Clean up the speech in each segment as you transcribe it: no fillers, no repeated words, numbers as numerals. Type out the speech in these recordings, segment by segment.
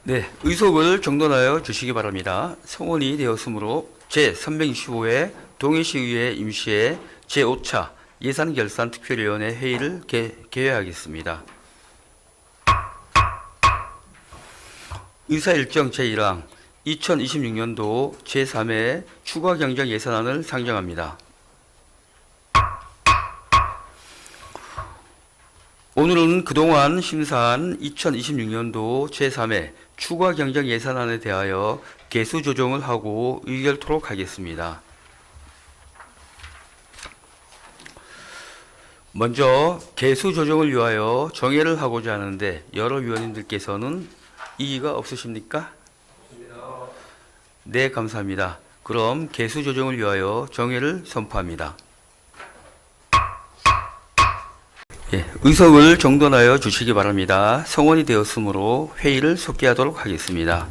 네, 의석을 정돈하여 주시기 바랍니다. 성원이 되었으므로 제325회 동해시의회 임시회 제5차 예산결산특별위원회 회의를 개회하겠습니다. 의사일정 제1항 2026년도 제3회 추가경정 예산안을 상정합니다. 오늘은 그동안 심사한 2026년도 제3회 추가경정 예산안에 대하여 개수 조정을 하고 의결토록 하겠습니다. 먼저 개수 조정을 위하여 정회를 하고자 하는데 여러 위원님들께서는 이의가 없으십니까? 네, 감사합니다. 그럼 개수 조정을 위하여 정회를 선포합니다. 예, 의석을 정돈하여 주시기 바랍니다. 성원이 되었으므로 회의를 속기하도록 하겠습니다.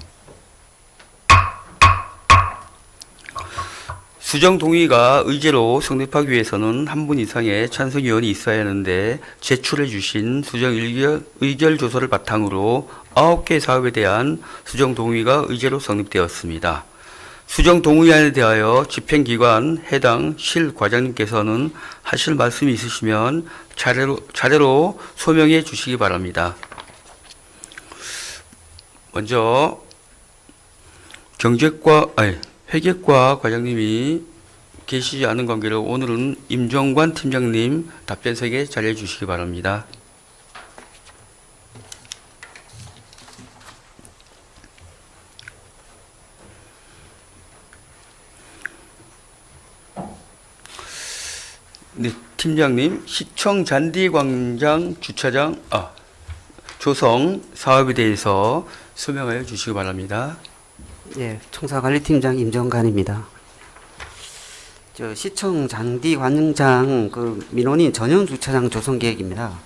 수정 동의가 의제로 성립하기 위해서는 한 분 이상의 찬성위원이 있어야 하는데 제출해 주신 수정 의결 조서를 바탕으로 9개 사업에 대한 수정 동의가 의제로 성립되었습니다. 수정 동의안에 대하여 집행기관 해당 실 과장님께서는 하실 말씀이 있으시면 차례로 소명해 주시기 바랍니다. 먼저 회계과 과장님이 계시지 않은 관계로 오늘은 임정관 팀장님 답변석에 자리해 주시기 바랍니다. 네, 팀장님, 시청 잔디광장 주차장 조성 사업에 대해서 설명하여 주시기 바랍니다. 예, 총사관리팀장 임정관입니다. 시청 잔디광장 민원인 전용 주차장 조성 계획입니다.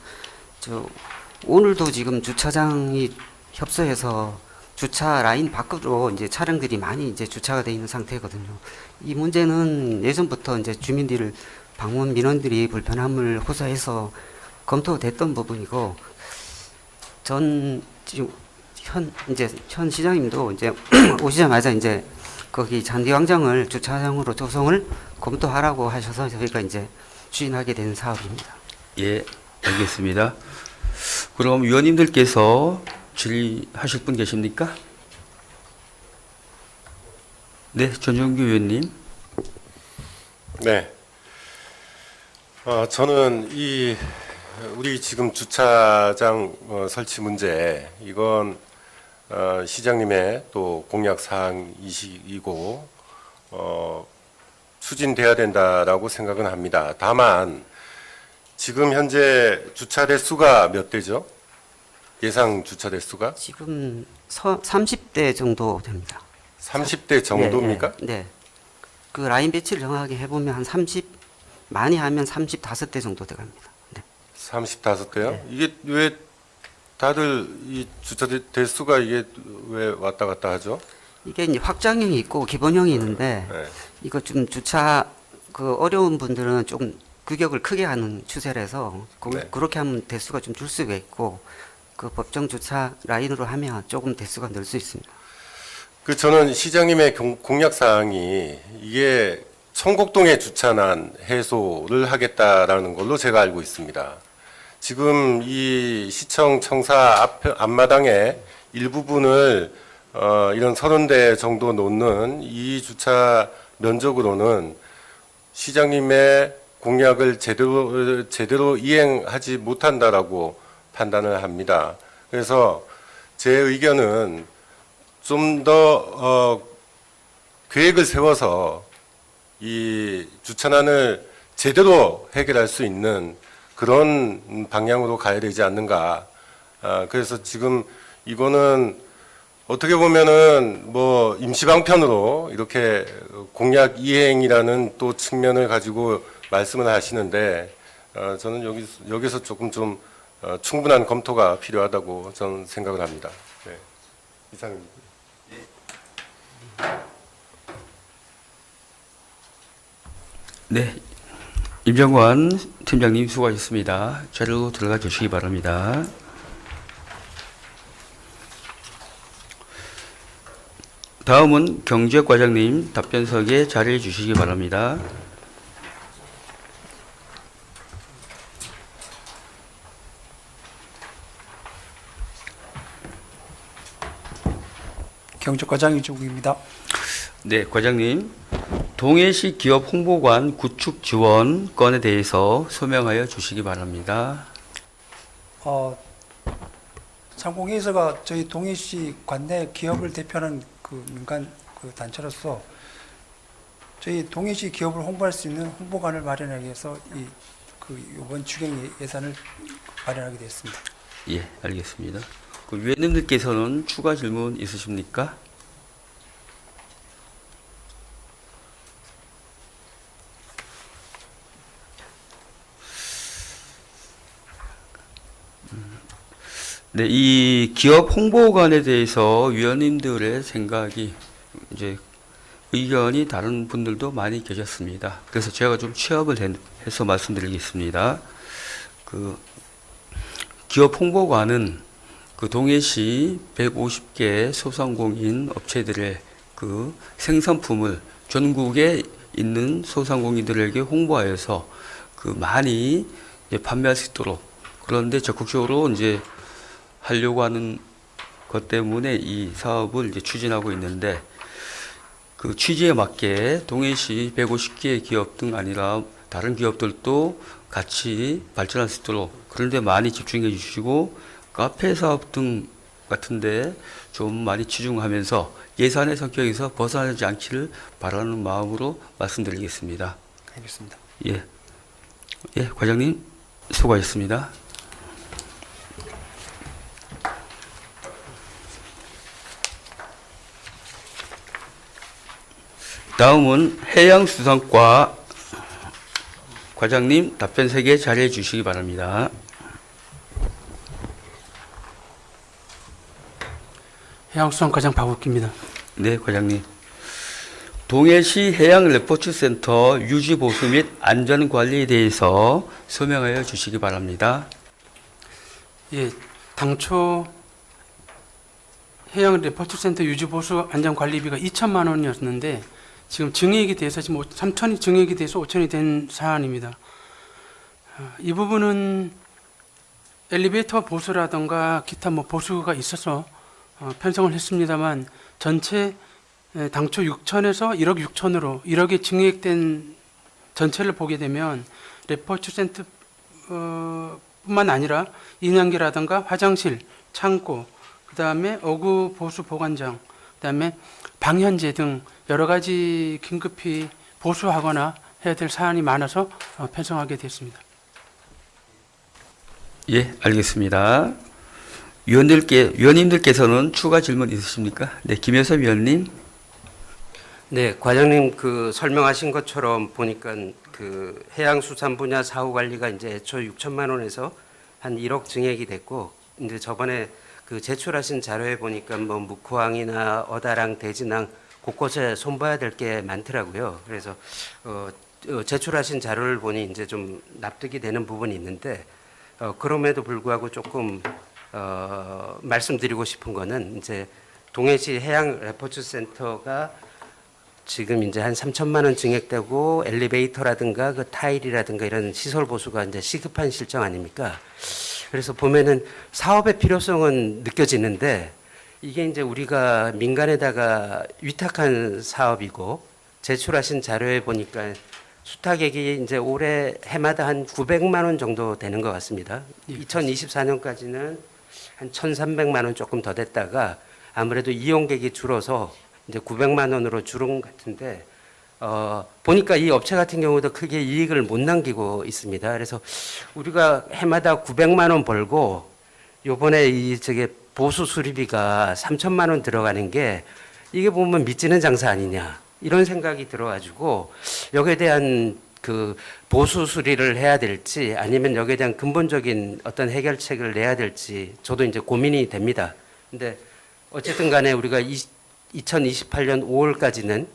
오늘도 지금 주차장이 협소해서 주차 라인 밖으로 이제 차량들이 많이 이제 주차가 되어 있는 상태거든요. 이 문제는 예전부터 이제 주민들 방문 민원들이 불편함을 호소해서 검토됐던 부분이고, 전 지금 현 시장님도 이제 오시자마자 이제 거기 잔디광장을 주차장으로 조성을 검토하라고 하셔서 저희가 이제 추진하게 된 사업입니다. 예, 알겠습니다. 그럼 위원님들께서 질의하실 분 계십니까? 네, 전용규 위원님. 네. 저는 우리 지금 주차장 설치 문제, 이건 시장님의 또 공약 사항이고 추진돼야 된다라고 생각은 합니다. 다만 지금 현재 주차 대수가 몇 대죠? 예상 주차 대수가? 지금 30대 정도 됩니다. 30대 정도입니까? 네, 네. 그 라인 배치를 정확하게 해보면 한 30, 많이 하면 35대 정도 돼갑니다. 네. 35대요? 네. 이게 왜 다들 이 주차 대수가 이게 왜 왔다 갔다 하죠? 이게 이제 확장형이 있고 기본형이 있는데, 네. 이거 좀 주차 어려운 분들은 조금 규격을 크게 하는 추세라서 네. 그렇게 하면 대수가 좀 줄 수가 있고, 법정 주차 라인으로 하면 조금 대수가 늘 수 있습니다. 저는 시장님의 공약 사항이 이게 청곡동의 주차난 해소를 하겠다라는 걸로 제가 알고 있습니다. 지금 이 시청 청사 앞마당에 일부분을 이런 30대 정도 놓는 이 주차 면적으로는 시장님의 공약을 제대로 이행하지 못한다라고 판단을 합니다. 그래서 제 의견은 좀 더 계획을 세워서 이 주차난을 제대로 해결할 수 있는 그런 방향으로 가야 되지 않는가. 그래서 지금 이거는 어떻게 보면은 뭐 임시방편으로 이렇게 공약 이행이라는 또 측면을 가지고 말씀을 하시는데, 저는 여기서 조금 좀 충분한 검토가 필요하다고 저는 생각을 합니다. 네. 이상입니다. 네, 임정관 팀장님 수고하셨습니다. 자리로 들어가 주시기 바랍니다. 다음은 경제과장님 답변석에 자리해 주시기 바랍니다. 경제과장 이종국입니다. 네, 과장님. 동해시 기업 홍보관 구축 지원 건에 대해서 소명하여 주시기 바랍니다. 상공회의소가 저희 동해시 관내 기업을 대표하는 그 민간 그 단체로서 저희 동해시 기업을 홍보할 수 있는 홍보관을 마련하기 위해서 이번 추경 예산을 마련하게 되었습니다. 예, 알겠습니다. 그 위원님들께서는 추가 질문 있으십니까? 네, 이 기업 홍보관에 대해서 위원님들의 생각이 이제 의견이 다른 분들도 많이 계셨습니다. 그래서 제가 좀 취합을 해서 말씀드리겠습니다. 그 기업 홍보관은 그 동해시 150개 소상공인 업체들의 그 생산품을 전국에 있는 소상공인들에게 홍보하여서 그 많이 이제 판매할 수 있도록, 그런데 적극적으로 이제 하려고 하는 것 때문에 이 사업을 이제 추진하고 있는데, 그 취지에 맞게 동해시 150개 기업 등 아니라 다른 기업들도 같이 발전할 수 있도록 그런 데 많이 집중해 주시고, 카페 사업 등 같은데 좀 많이 치중하면서 예산의 성격에서 벗어나지 않기를 바라는 마음으로 말씀드리겠습니다. 알겠습니다. 예, 예, 과장님 수고하셨습니다. 다음은 해양수산과 과장님 답변석에 자리해 주시기 바랍니다. 해양수산과장 박욱기입니다. 네, 과장님. 동해시 해양레포츠센터 유지보수 및 안전관리에 대해서 소명하여 주시기 바랍니다. 예, 당초 해양레포츠센터 유지보수 안전관리비가 2천만 원이었는데 지금 증액이 돼서 지금 3천이 증액이 돼서 5천이 된 사안입니다. 이 부분은 엘리베이터 보수라든가 기타 뭐 보수가 있어서 편성을 했습니다만 전체 당초 6천에서 1억 6천으로 1억이 증액된 전체를 보게 되면 레포츠센터 뿐만 아니라 인양기라든가 화장실, 창고, 그 다음에 어구 보수 보관장, 그 다음에 방현제 등 여러 가지 긴급히 보수하거나 해야 될 사안이 많아서 편성하게 됐습니다. 예, 알겠습니다. 위원님들께서는 추가 질문 있으십니까? 네, 김효섭 위원님. 네, 과장님 그 설명하신 것처럼 보니까 그 해양수산 분야 사후 관리가 이제 애초 6천만 원에서 한 1억 증액이 됐고, 이제 저번에 그 제출하신 자료에 보니까 뭐 묵호항이나 어다랑, 대진항 곳곳에 손봐야 될 게 많더라고요. 그래서 제출하신 자료를 보니 이제 좀 납득이 되는 부분이 있는데, 그럼에도 불구하고 조금 말씀드리고 싶은 거는 이제 동해시 해양 레포츠 센터가 지금 이제 한 3천만 원 증액되고 엘리베이터라든가 그 타일이라든가 이런 시설 보수가 이제 시급한 실정 아닙니까? 그래서 보면은 사업의 필요성은 느껴지는데 이게 이제 우리가 민간에다가 위탁한 사업이고 제출하신 자료에 보니까 수탁액이 이제 올해 해마다 한 900만 원 정도 되는 것 같습니다. 2024년까지는 한 1,300만 원 조금 더 됐다가 아무래도 이용객이 줄어서 이제 900만 원으로 줄은 것 같은데 보니까 이 업체 같은 경우도 크게 이익을 못 남기고 있습니다. 그래서 우리가 해마다 900만 원 벌고 요번에 이 저게 보수 수리비가 3천만 원 들어가는 게 이게 보면 믿지는 장사 아니냐 이런 생각이 들어가지고 여기에 대한 그 보수 수리를 해야 될지 아니면 여기에 대한 근본적인 어떤 해결책을 내야 될지 저도 이제 고민이 됩니다. 근데 어쨌든 간에 우리가 2028년 5월까지는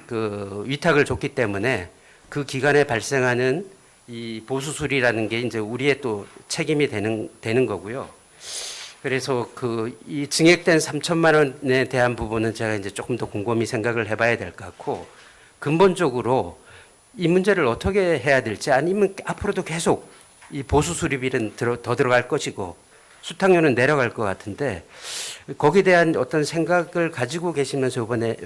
그 위탁을 줬기 때문에 그 기간에 발생하는 이 보수 수리라는 게 이제 우리의 또 책임이 되는 거고요. 그래서 그 이 증액된 3천만 원에 대한 부분은 제가 이제 조금 더 곰곰이 생각을 해봐야 될 것 같고, 근본적으로 이 문제를 어떻게 해야 될지, 아니면 앞으로도 계속 이 보수 수리비는 더 들어갈 것이고 수탁료는 내려갈 것 같은데, 거기에 대한 어떤 생각을 가지고 계시면서 이번에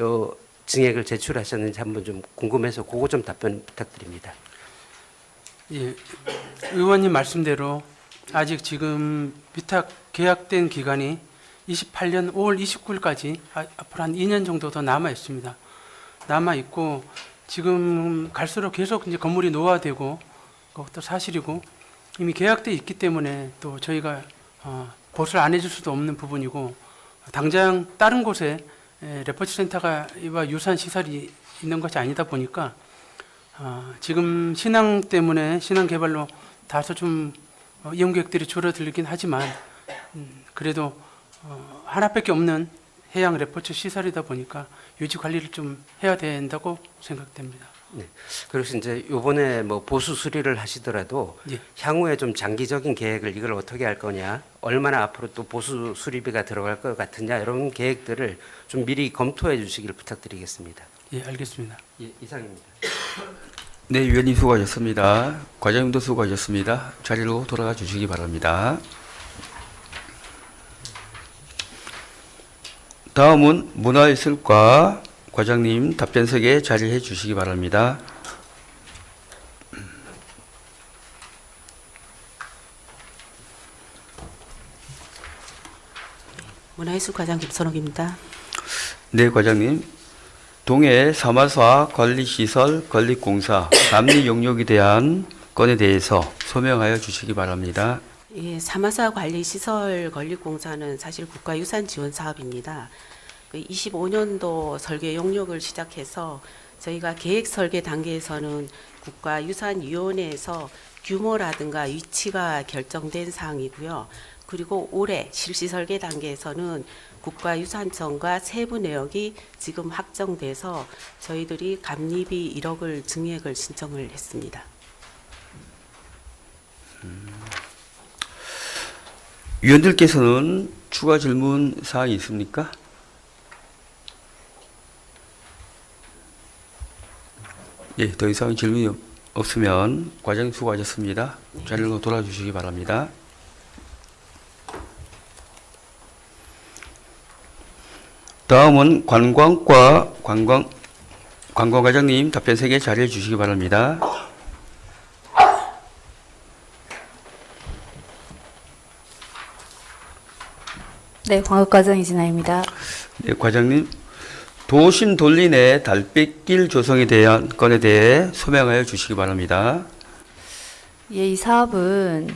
증액을 제출하셨는지 한번 좀 궁금해서 그거 좀 답변 부탁드립니다. 예, 의원님 말씀대로 아직 지금 위탁 계약된 기간이 28년 5월 29일까지 앞으로 한 2년 정도 더 남아 있습니다. 남아 있고 지금 갈수록 계속 이제 건물이 노화되고 그것도 사실이고, 이미 계약돼 있기 때문에 또 저희가 보수를 안 해줄 수도 없는 부분이고, 당장 다른 곳에 레포츠 센터가 이와 유사한 시설이 있는 것이 아니다 보니까 지금 신항 때문에 신항 개발로 다소 좀 이용 계획들이 줄어들긴 하지만 그래도 하나밖에 없는 해양 레포츠 시설이다 보니까 유지 관리를 좀 해야 된다고 생각됩니다. 네. 그래서 이제 이번에 뭐 보수 수리를 하시더라도 예. 향후에 좀 장기적인 계획을, 이걸 어떻게 할 거냐, 얼마나 앞으로 또 보수 수리비가 들어갈 것 같으냐, 이런 계획들을 좀 미리 검토해 주시기를 부탁드리겠습니다. 예, 알겠습니다. 예, 이상입니다. 네, 위원님 수고하셨습니다. 과장님도 수고하셨습니다. 자리로 돌아가 주시기 바랍니다. 다음은 문화예술과 과장님 답변석에 자리해 주시기 바랍니다. 문화예술과장 김선옥입니다. 네, 과장님. 동해 사마사 관리시설 건립공사 남리 용역에 대한 건에 대해서 소명하여 주시기 바랍니다. 예, 사마사 관리시설 건립공사는 사실 국가유산 지원 사업입니다. 25년도 설계 용역을 시작해서 저희가 계획 설계 단계에서는 국가유산위원회에서 규모라든가 위치가 결정된 사항이고요. 그리고 올해 실시 설계 단계에서는 국가유산청과 세부 내역이 지금 확정돼서 저희들이 감리비 1억을 증액을 신청을 했습니다. 위원들께서는 추가 질문 사항이 있습니까? 예, 더 이상 질문이 없으면 과장님 수고하셨습니다. 자리로 돌아주시기 바랍니다. 다음은 관광과 관광과장님 답변석에 자리해 주시기 바랍니다. 네, 광역과장 이진아입니다. 네, 과장님. 도심 돌리내 달빛길 조성에 대한 건에 대해 소명하여 주시기 바랍니다. 예, 이 사업은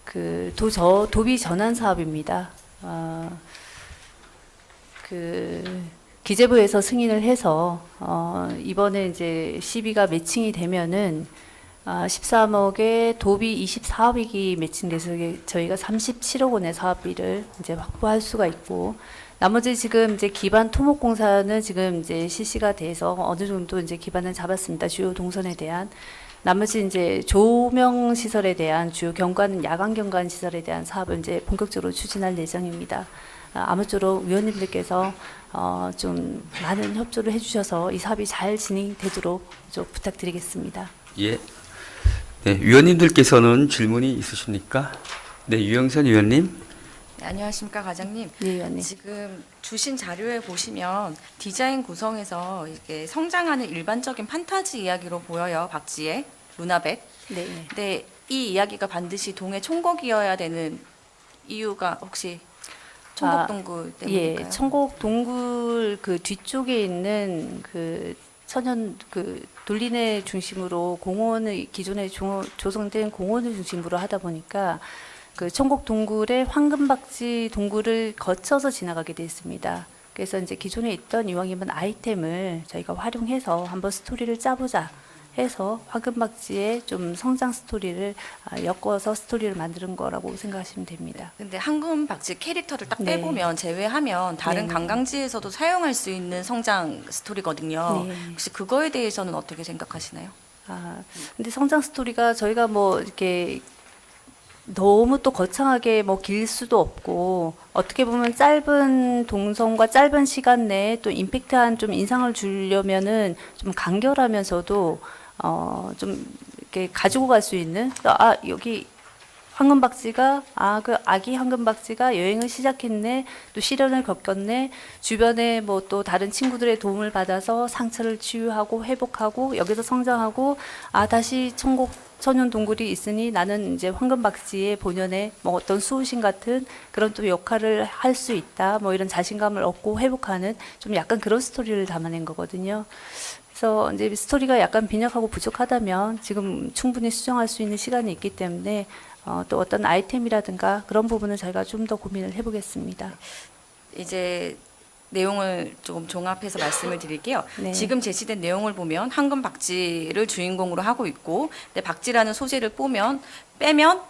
그 도비 전환 사업입니다. 기재부에서 승인을 해서 이번에 이제 시비가 매칭이 되면은 13억에 도비 24억이 매칭돼서 저희가 37억 원의 사업비를 이제 확보할 수가 있고, 나머지 지금 이제 기반 토목공사는 지금 이제 실시가 돼서 어느 정도 이제 기반을 잡았습니다. 주요 동선에 대한. 나머지 이제 조명 시설에 대한 주요 경관, 야간 경관 시설에 대한 사업을 이제 본격적으로 추진할 예정입니다. 아무쪼록 위원님들께서 좀 많은 협조를 해주셔서 이 사업이 잘 진행되도록 좀 부탁드리겠습니다. 예. 네, 위원님들께서는 질문이 있으십니까? 네, 유영선 위원님. 네, 안녕하십니까 과장님. 네, 위원님. 지금 주신 자료에 보시면 디자인 구성에서 이게 성장하는 일반적인 판타지 이야기로 보여요. 박지혜, 루나백. 네. 근데 이 이야기가 반드시 동해 총곡이어야 되는 이유가 혹시 청곡동굴 때문일까요? 예, 청곡 동굴 그 뒤쪽에 있는 그 천연 그 돌리내 중심으로 공원의 기존에 조성된 공원을 중심으로 하다 보니까 그 청곡 동굴의 황금박쥐 동굴을 거쳐서 지나가게 됐습니다. 그래서 이제 기존에 있던 이왕이면 아이템을 저희가 활용해서 한번 스토리를 짜보자 해서 황금박쥐의 좀 성장 스토리를 엮어서 스토리를 만드는 거라고 생각하시면 됩니다. 근데 황금박쥐 캐릭터를 딱 네. 빼보면 제외하면 다른 네. 관광지에서도 사용할 수 있는 성장 스토리거든요. 네. 혹시 그거에 대해서는 어떻게 생각하시나요? 근데 성장 스토리가 저희가 뭐 이렇게 너무 또 거창하게 뭐 길 수도 없고 어떻게 보면 짧은 동선과 짧은 시간 내에 또 임팩트한 좀 인상을 주려면은 좀 간결하면서도 좀 이렇게 가지고 갈 수 있는 여기 황금박쥐가 그 아기 황금박쥐가 여행을 시작했네, 또 시련을 겪었네, 주변에 뭐 또 다른 친구들의 도움을 받아서 상처를 치유하고 회복하고 여기서 성장하고 다시 천년 동굴이 있으니 나는 이제 황금박쥐의 본연의 뭐 어떤 수호신 같은 그런 또 역할을 할 수 있다, 뭐 이런 자신감을 얻고 회복하는 좀 약간 그런 스토리를 담아낸 거거든요. 그래서 이제 스토리가 약간 빈약하고 부족하다면 지금 충분히 수정할 수 있는 시간이 있기 때문에 또 어떤 아이템이라든가 그런 부분은 저희가 좀 더 고민을 해보겠습니다. 이제 내용을 조금 종합해서 말씀을 드릴게요. 네. 지금 제시된 내용을 보면 황금 박쥐를 주인공으로 하고 있고, 근데 박쥐라는 소재를 빼면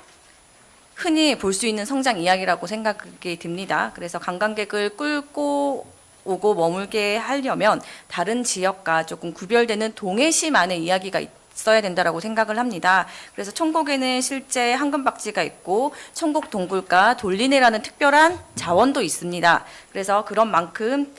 흔히 볼 수 있는 성장 이야기라고 생각이 듭니다. 그래서 관광객을 끌고 오고 머물게 하려면 다른 지역과 조금 구별되는 동해시만의 이야기가 있어야 된다라고 생각을 합니다. 그래서 천곡에는 실제 황금박쥐가 있고 천곡 동굴과 돌리네라는 특별한 자원도 있습니다. 그래서 그런 만큼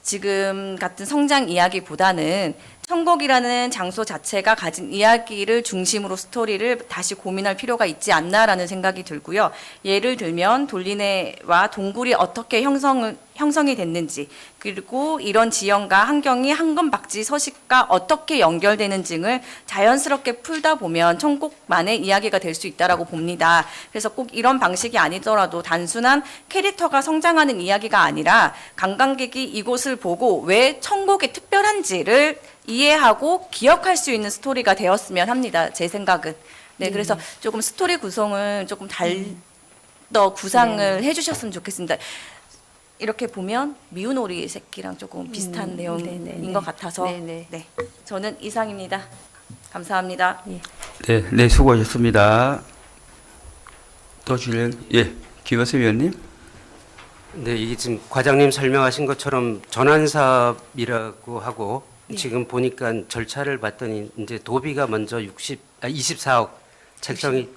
지금 같은 성장 이야기보다는 천곡이라는 장소 자체가 가진 이야기를 중심으로 스토리를 다시 고민할 필요가 있지 않나라는 생각이 들고요. 예를 들면 돌리네와 동굴이 어떻게 형성이 됐는지, 그리고 이런 지형과 환경이 황금박쥐 서식과 어떻게 연결되는지를 자연스럽게 풀다 보면 천곡만의 이야기가 될 수 있다라고 봅니다. 그래서 꼭 이런 방식이 아니더라도 단순한 캐릭터가 성장하는 이야기가 아니라 관광객이 이곳을 보고 왜 천곡이 특별한지를 이해하고 기억할 수 있는 스토리가 되었으면 합니다. 제 생각은. 네, 그래서 조금 스토리 구성을 조금 더 구상을 해주셨으면 좋겠습니다. 이렇게 보면 미운 오리 새끼랑 조금 비슷한 내용인 것 같아서 네, 저는 이상입니다. 감사합니다. 네, 수고하셨습니다. 또 김원수 위원님. 네, 이게 지금 과장님 설명하신 것처럼 전환사업이라고 하고 지금 보니까 절차를 봤더니 이제 도비가 먼저 24억 책정이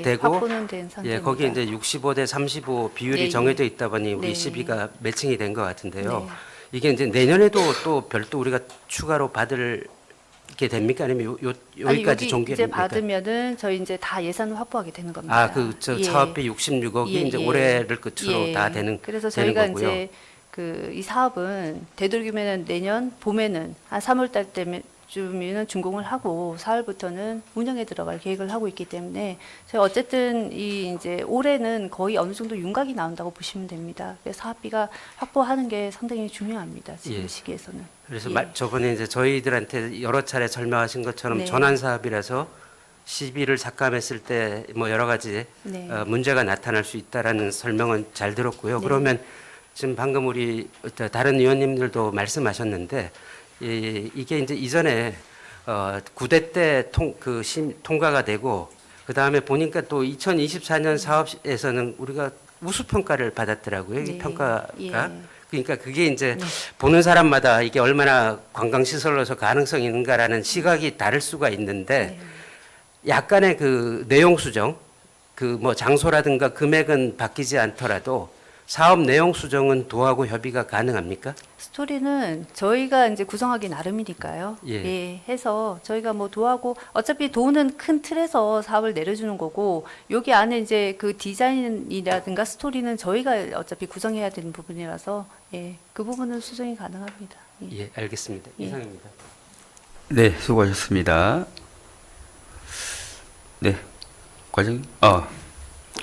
되고 확보는 된 상태입니다. 거기에 이제 65대 35 비율이 정해져 있다 보니 우리 네. 12가 매칭이 된 것 같은데요. 네. 이게 이제 내년에도 또 별도 우리가 추가로 받게 됩니까? 아니면 여기까지 여기 종결입니까? 이제 받으면은 저희 이제 다 예산을 확보하게 되는 겁니다. 사업비 66억이 이제 올해를 끝으로 다 되는 그래서 되는 저희가 거고요. 이제 이 사업은 되도록이면 내년 봄에는 한 3월달 때쯤이면 준공을 하고 4월부터는 운영에 들어갈 계획을 하고 있기 때문에 저희 어쨌든 이제 올해는 거의 어느 정도 윤곽이 나온다고 보시면 됩니다. 그래서 사업비가 확보하는 게 상당히 중요합니다. 지금 시기에서는. 그래서 저번에 이제 저희들한테 여러 차례 설명하신 것처럼 전환 사업이라서 시비를 삭감했을 때 뭐 여러 가지 문제가 나타날 수 있다라는 설명은 잘 들었고요. 그러면 지금 방금 우리 다른 의원님들도 말씀하셨는데 이게 이제 이전에 9대 때 통과가 되고 그 다음에 보니까 또 2024년 사업에서는 우리가 우수 평가를 받았더라고요. 이 평가가. 그러니까 그게 이제 보는 사람마다 이게 얼마나 관광시설로서 가능성이 있는가라는 시각이 다를 수가 있는데 약간의 그 내용 수정, 그 뭐 장소라든가 금액은 바뀌지 않더라도 사업 내용 수정은 도하고 협의가 가능합니까? 스토리는 저희가 이제 구성하기 나름이니까요. 해서 저희가 뭐 도하고 어차피 도는 큰 틀에서 사업을 내려주는 거고 여기 안에 이제 그 디자인이라든가 스토리는 저희가 어차피 구성해야 되는 부분이라서 그 부분은 수정이 가능합니다. 알겠습니다. 이상입니다. 네, 수고하셨습니다. 네,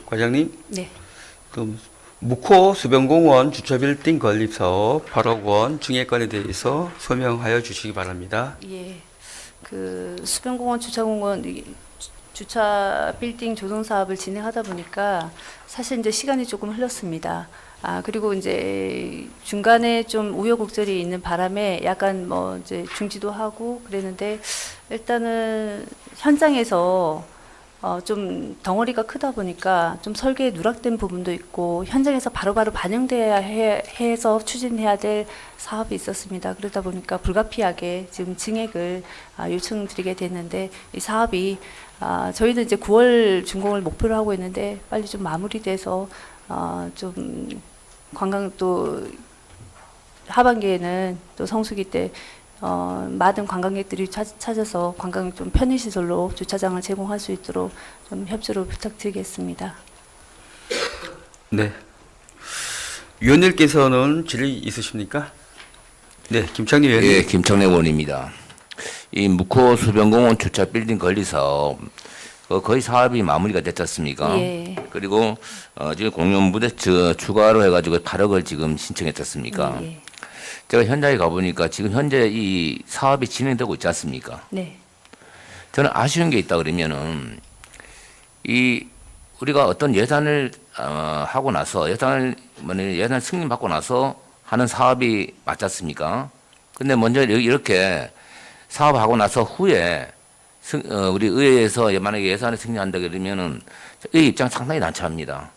과장님. 네. 그럼 묵호 수변공원 주차 빌딩 건립 사업 8억 원 증액권에 대해서 소명하여 주시기 바랍니다. 그 수변공원 주차 빌딩 조성 사업을 진행하다 보니까 사실 이제 시간이 조금 흘렀습니다. 그리고 이제 중간에 좀 우여곡절이 있는 바람에 약간 뭐 이제 중지도 하고 그랬는데 일단은 현장에서 좀 덩어리가 크다 보니까 좀 설계에 누락된 부분도 있고 현장에서 바로바로 반영돼야 해서 추진해야 될 사업이 있었습니다. 그러다 보니까 불가피하게 지금 증액을 요청드리게 됐는데 이 사업이 저희는 이제 9월 준공을 목표로 하고 있는데 빨리 좀 마무리돼서 좀 관광 또 하반기에는 또 성수기 때 많은 관광객들이 찾아서 관광 좀 편의시설로 주차장을 제공할 수 있도록 좀 협조를 부탁드리겠습니다. 네. 위원님께서는 질의 있으십니까? 네, 김창리 위원님. 예, 김청래 의원입니다. 이 묵호 수변공원 주차 빌딩 건립 사업 거의 사업이 마무리가 됐지 않습니까? 예. 그리고 지금 공연부대 추가로 해가지고 8억을 지금 신청했지 않습니까? 예. 제가 현장에 가보니까 지금 현재 이 사업이 진행되고 있지 않습니까? 네. 저는 아쉬운 게 있다 그러면은 이 우리가 어떤 예산을 하고 나서 예산 승인받고 나서 하는 사업이 맞지 않습니까? 근데 먼저 이렇게 사업하고 나서 후에 우리 의회에서 만약에 예산을 승인한다 그러면은 의 입장 상당히 난처합니다.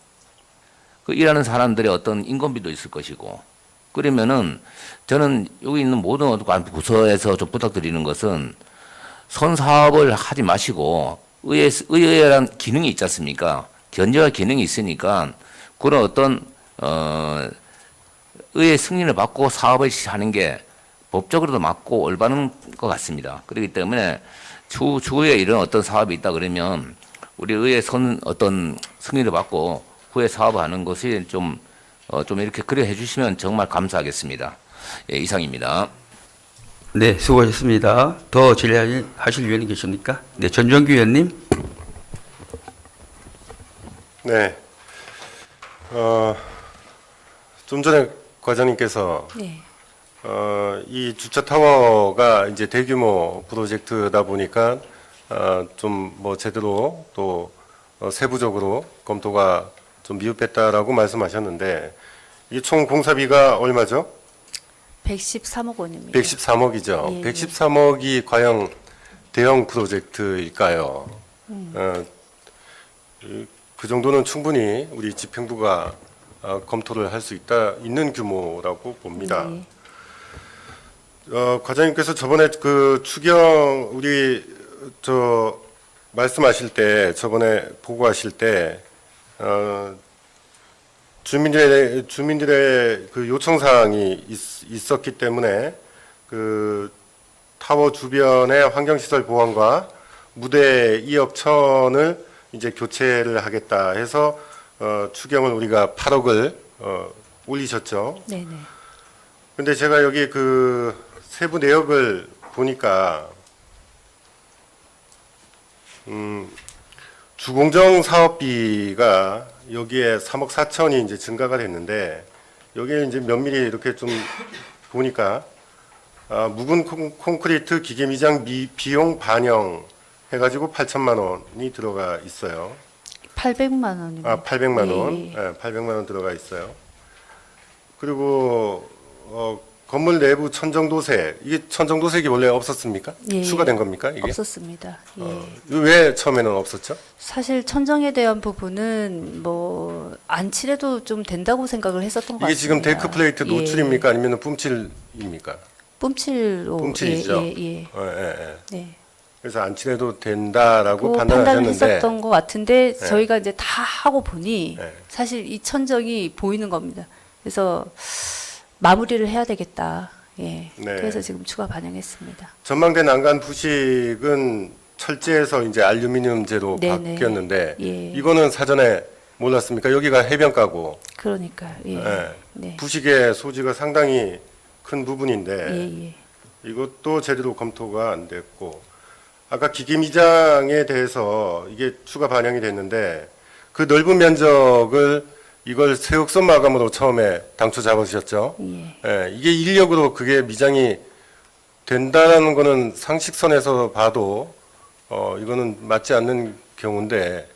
그 일하는 사람들의 어떤 인건비도 있을 것이고 그러면은 저는 여기 있는 모든 부서에서 좀 부탁드리는 것은 선사업을 하지 마시고 의회란 기능이 있지 않습니까? 견제와 기능이 있으니까 그런 어떤 의회 승인을 받고 사업을 하는 게 법적으로도 맞고 올바른 것 같습니다. 그렇기 때문에 추후에 이런 어떤 사업이 있다 그러면 우리 의회 어떤 승인을 받고 후에 사업하는 것이 좀 이렇게 그려 해주시면 정말 감사하겠습니다. 예, 이상입니다. 네, 수고하셨습니다. 더 질의하실 위원이 계십니까? 네, 전정규 위원님. 네. 좀 전에 과장님께서 네. 이 주차 타워가 이제 대규모 프로젝트다 보니까 좀 뭐 제대로 또 세부적으로 검토가 좀 미흡했다라고 말씀하셨는데 이게 총 공사비가 얼마죠? 113억 원입니다. 113억이죠. 예, 113억이 과연 대형 프로젝트일까요? 그 정도는 충분히 우리 집행부가 검토를 할 수 있는 규모라고 봅니다. 네. 과장님께서 저번에 그 추경 우리 말씀하실 때 저번에 보고하실 때 주민들의 그 요청 사항이 있었기 때문에 그 타워 주변의 환경시설 보완과 무대 2억 천을 이제 교체를 하겠다 해서 추경을 우리가 8억을 올리셨죠. 네네. 근데 제가 여기 그 세부 내역을 보니까 주공정 사업비가 여기에 3억 4천이 이제 증가가 됐는데 여기에 이제 면밀히 이렇게 좀 보니까 묵은 콘크리트 기계 미장 비용 반영 해가지고 8천만 원이 들어가 있어요. 800만 원입니다. 800만 원. 예, 예. 네, 800만 원 들어가 있어요. 그리고 건물 내부 천정도색 이게 천정도색이 원래 없었습니까? 예, 추가된 겁니까 이게? 없었습니다. 예. 왜 처음에는 없었죠? 사실 천정에 대한 부분은 뭐 안 칠해도 좀 된다고 생각을 했었던 것 이게 같습니다. 지금 데크 플레이트 예. 노출입니까? 아니면 뿜칠입니까? 뿜칠로. 뿜칠이죠. 예, 예, 예. 예. 네. 그래서 안 칠해도 된다라고 그 판단을 판단을 하셨는데 했었던 것 같은데 네. 저희가 이제 다 하고 보니 네. 사실 이 천정이 보이는 겁니다. 그래서 마무리를 해야 되겠다. 예. 네. 그래서 지금 추가 반영했습니다. 전망대 난간 부식은 철제에서 이제 알루미늄재로 네네. 바뀌었는데 예. 이거는 사전에 몰랐습니까? 여기가 해변가고 그러니까요. 예. 예. 네. 부식의 소지가 상당히 큰 부분인데 예, 예. 이것도 제대로 검토가 안 됐고 아까 기계 미장에 대해서 이게 추가 반영이 됐는데 그 넓은 면적을 이걸 세옥선 마감으로 처음에 당초 잡으셨죠. 예. 예, 이게 인력으로 그게 미장이 된다라는 거는 상식선에서 봐도 이거는 맞지 않는 경우인데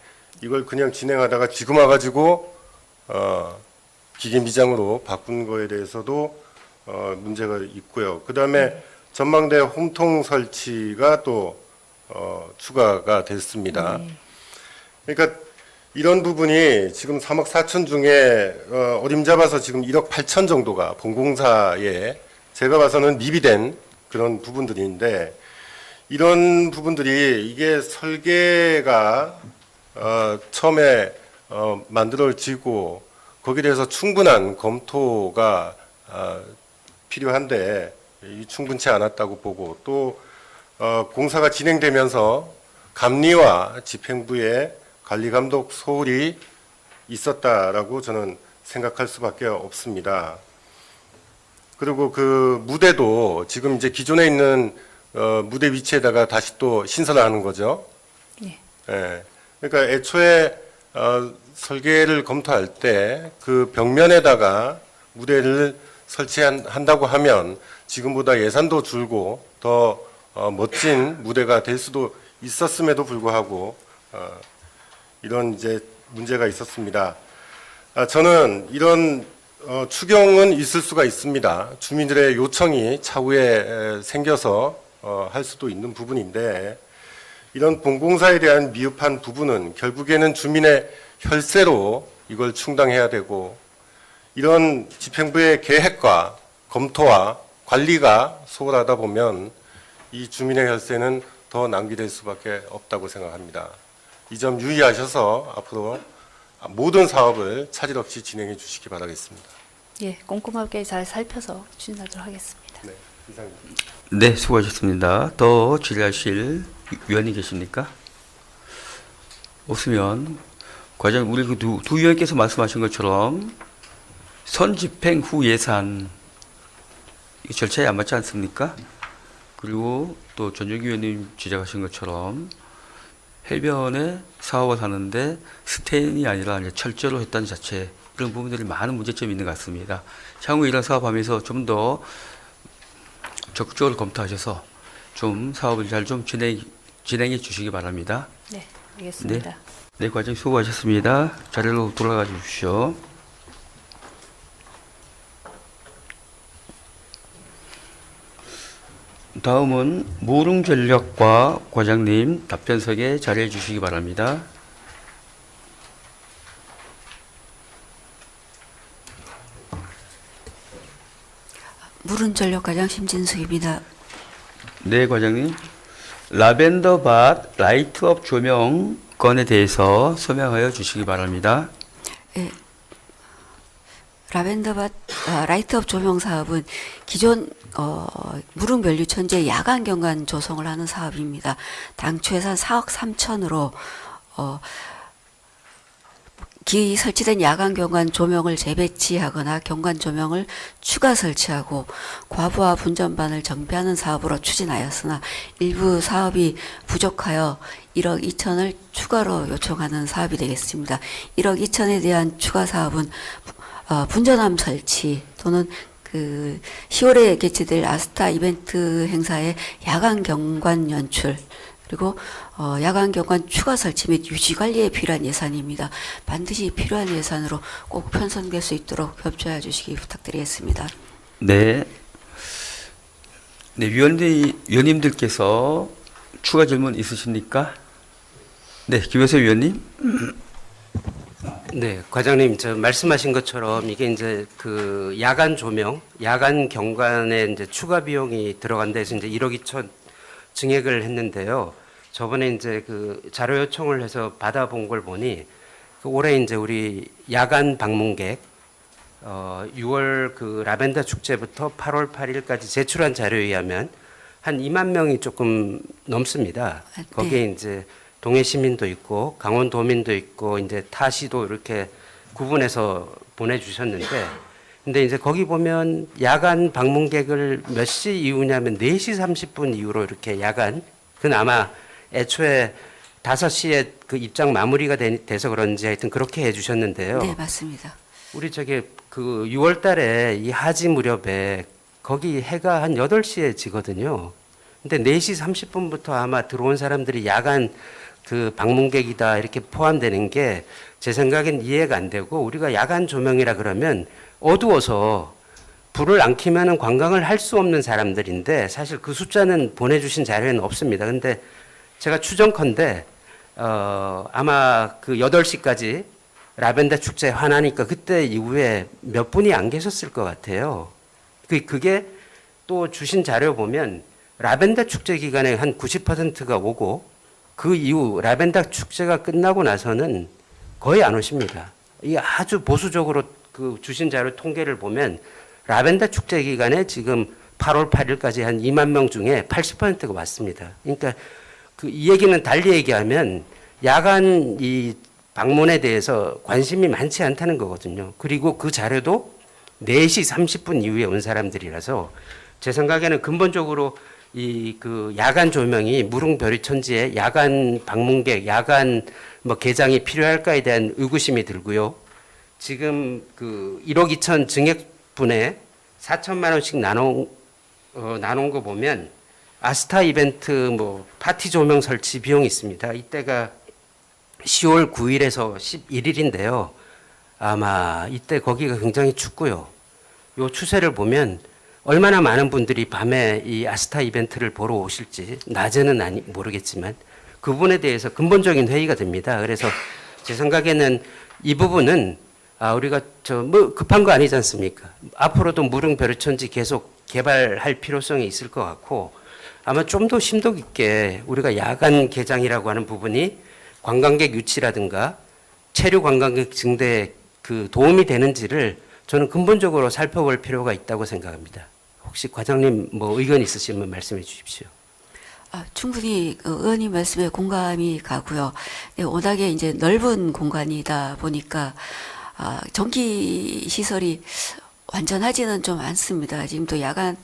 이걸 그냥 진행하다가 지금 와가지고 기계 미장으로 바꾼 거에 대해서도 문제가 있고요. 그 다음에 전망대 홈통 설치가 또 추가가 됐습니다. 네. 그러니까 이런 부분이 지금 3억 4천 중에 어림잡아서 지금 1억 8천 정도가 본공사에 제가 봐서는 미비된 그런 부분들인데, 이런 부분들이 이게 설계가 처음에 만들어지고 거기에 대해서 충분한 검토가 필요한데 이 충분치 않았다고 보고, 또 공사가 진행되면서 감리와 집행부의 관리 감독 소홀이 있었다라고 저는 생각할 수밖에 없습니다. 그리고 그 무대도 지금 이제 기존에 있는 무대 위치에다가 다시 또 신설하는 거죠. 네. 예. 그러니까 애초에 설계를 검토할 때 그 벽면에다가 무대를 설치한다고 하면 지금보다 예산도 줄고 더 멋진 무대가 될 수도 있었음에도 불구하고 이런 이제 문제가 있었습니다. 저는 이런 추경은 있을 수가 있습니다. 주민들의 요청이 차후에 생겨서 할 수도 있는 부분인데, 이런 본공사에 대한 미흡한 부분은 결국에는 주민의 혈세로 이걸 충당해야 되고, 이런 집행부의 계획과 검토와 관리가 소홀하다 보면 이 주민의 혈세는 더 낭비될 수밖에 없다고 생각합니다. 이 점 유의하셔서 앞으로 모든 사업을 차질 없이 진행해 주시기 바라겠습니다. 예, 꼼꼼하게 잘 살펴서 추진하도록 하겠습니다. 네, 이상입니다. 네, 수고하셨습니다. 더 질의하실 위원이 계십니까? 없으면 과장, 우리 그 두 위원께서 말씀하신 것처럼 선집행 후 예산 이 절차에 안 맞지 않습니까? 그리고 또 전정기 위원님 지적하신 것처럼 해변에 사업을 하는데 스텐이 아니라 이제 철제로 했다는 자체, 이런 부분들이 많은 문제점이 있는 것 같습니다. 향후 이런 사업하면서 좀 더 적극적으로 검토하셔서 좀 사업을 잘 좀 진행해 주시기 바랍니다. 네, 알겠습니다. 네, 과장 수고하셨습니다. 자리로 돌아가 주십시오. 다음은 무릉전력과 과장님 답변석에 자리해 주시기 바랍니다. 무릉전력 과장 심진숙입니다. 네, 과장님. 라벤더밭 라이트업 조명 건에 대해서 설명하여 주시기 바랍니다. 예. 라벤더밭 라이트업 조명 사업은 기존 무릉면류천지의 야간 경관 조성을 하는 사업입니다. 당초 예산 4억 3천으로 기 설치된 야간 경관 조명을 재배치하거나 경관 조명을 추가 설치하고 과부하 분전반을 정비하는 사업으로 추진하였으나 일부 사업이 부족하여 1억 2천을 추가로 요청하는 사업이 되겠습니다. 1억 2천에 대한 추가 사업은 분전함 설치 또는 그 10월에 개최될 아스타 이벤트 행사의 야간 경관 연출, 그리고 야간 경관 추가 설치 및 유지 관리에 필요한 예산입니다. 반드시 필요한 예산으로 꼭 편성될 수 있도록 협조해 주시기 부탁드리겠습니다. 네. 네, 위원님들께서 추가 질문 있으십니까? 네, 김효세 위원님. 네, 과장님, 저 말씀하신 것처럼 이게 이제 그 야간 조명, 야간 경관에 이제 추가 비용이 들어간다 해서 이제 1억 2천 증액을 했는데요. 저번에 이제 그 자료 요청을 해서 받아본 걸 보니 그 올해 이제 우리 야간 방문객 6월 그 라벤더 축제부터 8월 8일까지 제출한 자료에 의하면 한 2만 명이 조금 넘습니다. 네. 거기에 이제 동해 시민도 있고 강원도민도 있고 이제 타시도 이렇게 구분해서 보내주셨는데, 근데 이제 거기 보면 야간 방문객을 몇 시 이후냐면 4시 30분 이후로 이렇게 야간, 그건 아마 애초에 5시에 그 입장 마무리가 돼서 그런지 하여튼 그렇게 해주셨는데요. 네, 맞습니다. 우리 저기 그 6월 달에 이 하지 무렵에 거기 해가 한 8시에 지거든요. 근데 4시 30분부터 아마 들어온 사람들이 야간 그 방문객이다 이렇게 포함되는 게 제 생각엔 이해가 안 되고, 우리가 야간 조명이라 그러면 어두워서 불을 안 켜면은 관광을 할 수 없는 사람들인데 사실 그 숫자는 보내주신 자료에는 없습니다. 근데 제가 추정컨대 아마 그 8시까지 라벤더 축제 환하니까 그때 이후에 몇 분이 안 계셨을 것 같아요. 그게 또 주신 자료 보면 라벤더 축제 기간에 한 90%가 오고 그 이후 라벤더 축제가 끝나고 나서는 거의 안 오십니다. 이 아주 보수적으로 그 주신 자료 통계를 보면 라벤더 축제 기간에 지금 8월 8일까지 한 2만 명 중에 80%가 왔습니다. 그러니까 이 얘기는 달리 얘기하면 야간 이 방문에 대해서 관심이 많지 않다는 거거든요. 그리고 그 자료도 4시 30분 이후에 온 사람들이라서 제 생각에는 근본적으로 이 그 야간 조명이 무릉별이천지에 야간 방문객, 야간 뭐 개장이 필요할까에 대한 의구심이 들고요. 지금 그 1억 2천 증액분에 4천만 원씩 나눈 거 보면 아스타 이벤트 뭐 파티 조명 설치 비용이 있습니다. 이때가 10월 9일에서 11일인데요. 아마 이때 거기가 굉장히 춥고요. 요 추세를 보면 얼마나 많은 분들이 밤에 이 아스타 이벤트를 보러 오실지 낮에는 모르겠지만 그 부분에 대해서 근본적인 회의가 됩니다. 그래서 제 생각에는 이 부분은 우리가 뭐 급한 거 아니지 않습니까? 앞으로도 무릉별천지 계속 개발할 필요성이 있을 것 같고 아마 좀 더 심도 깊게 우리가 야간 개장이라고 하는 부분이 관광객 유치라든가 체류 관광객 증대에 그 도움이 되는지를 저는 근본적으로 살펴볼 필요가 있다고 생각합니다. 혹시 과장님 뭐 의견 있으시면 말씀해 주십시오. 충분히 의원님 말씀에 공감이 가고요. 네, 워낙에 이제 넓은 공간이다 보니까 전기 시설이 완전하지는 좀 않습니다. 지금도 야간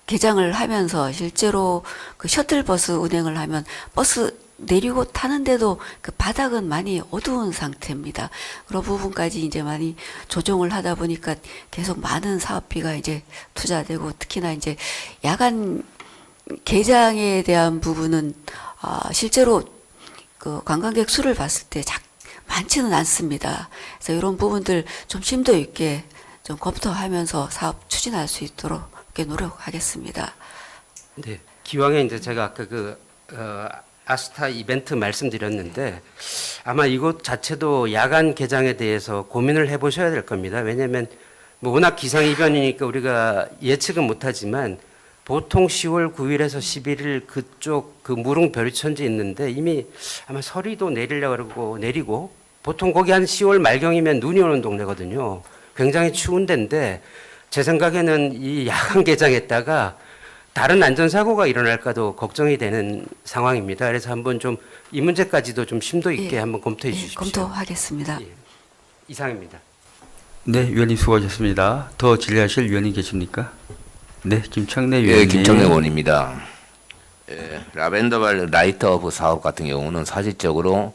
개장을 하면서 실제로 그 셔틀버스 운행을 하면 버스 내리고 타는데도 그 바닥은 많이 어두운 상태입니다. 그런 부분까지 이제 많이 조정을 하다 보니까 계속 많은 사업비가 이제 투자되고 특히나 이제 야간 개장에 대한 부분은 실제로 그 관광객 수를 봤을 때 많지는 않습니다. 그래서 이런 부분들 좀 심도 있게 좀 검토하면서 사업 추진할 수 있도록 이렇게 노력하겠습니다. 네, 기왕에 이제 제가 아까 아스타 이벤트 말씀드렸는데 아마 이것 자체도 야간 개장에 대해서 고민을 해보셔야 될 겁니다. 왜냐하면 뭐 워낙 기상이변이니까 우리가 예측은 못하지만 보통 10월 9일에서 11일 그쪽 그 무릉별천지 있는데 이미 아마 서리도 내리려고 그러고 내리고 보통 거기 한 10월 말경이면 눈이 오는 동네거든요. 굉장히 추운 데인데 제 생각에는 이 야간 개장했다가 다른 안전사고가 일어날까도 걱정이 되는 상황입니다. 그래서 한번 좀 이 문제까지도 좀 심도 있게 한번 검토해 주십시오. 검토하겠습니다. 이상입니다. 네, 위원님 수고하셨습니다. 더 질의하실 위원님 계십니까? 네, 김창래 위원님. 네, 김창래 의원입니다. 라벤더발 라이트업 사업 같은 경우는 사실적으로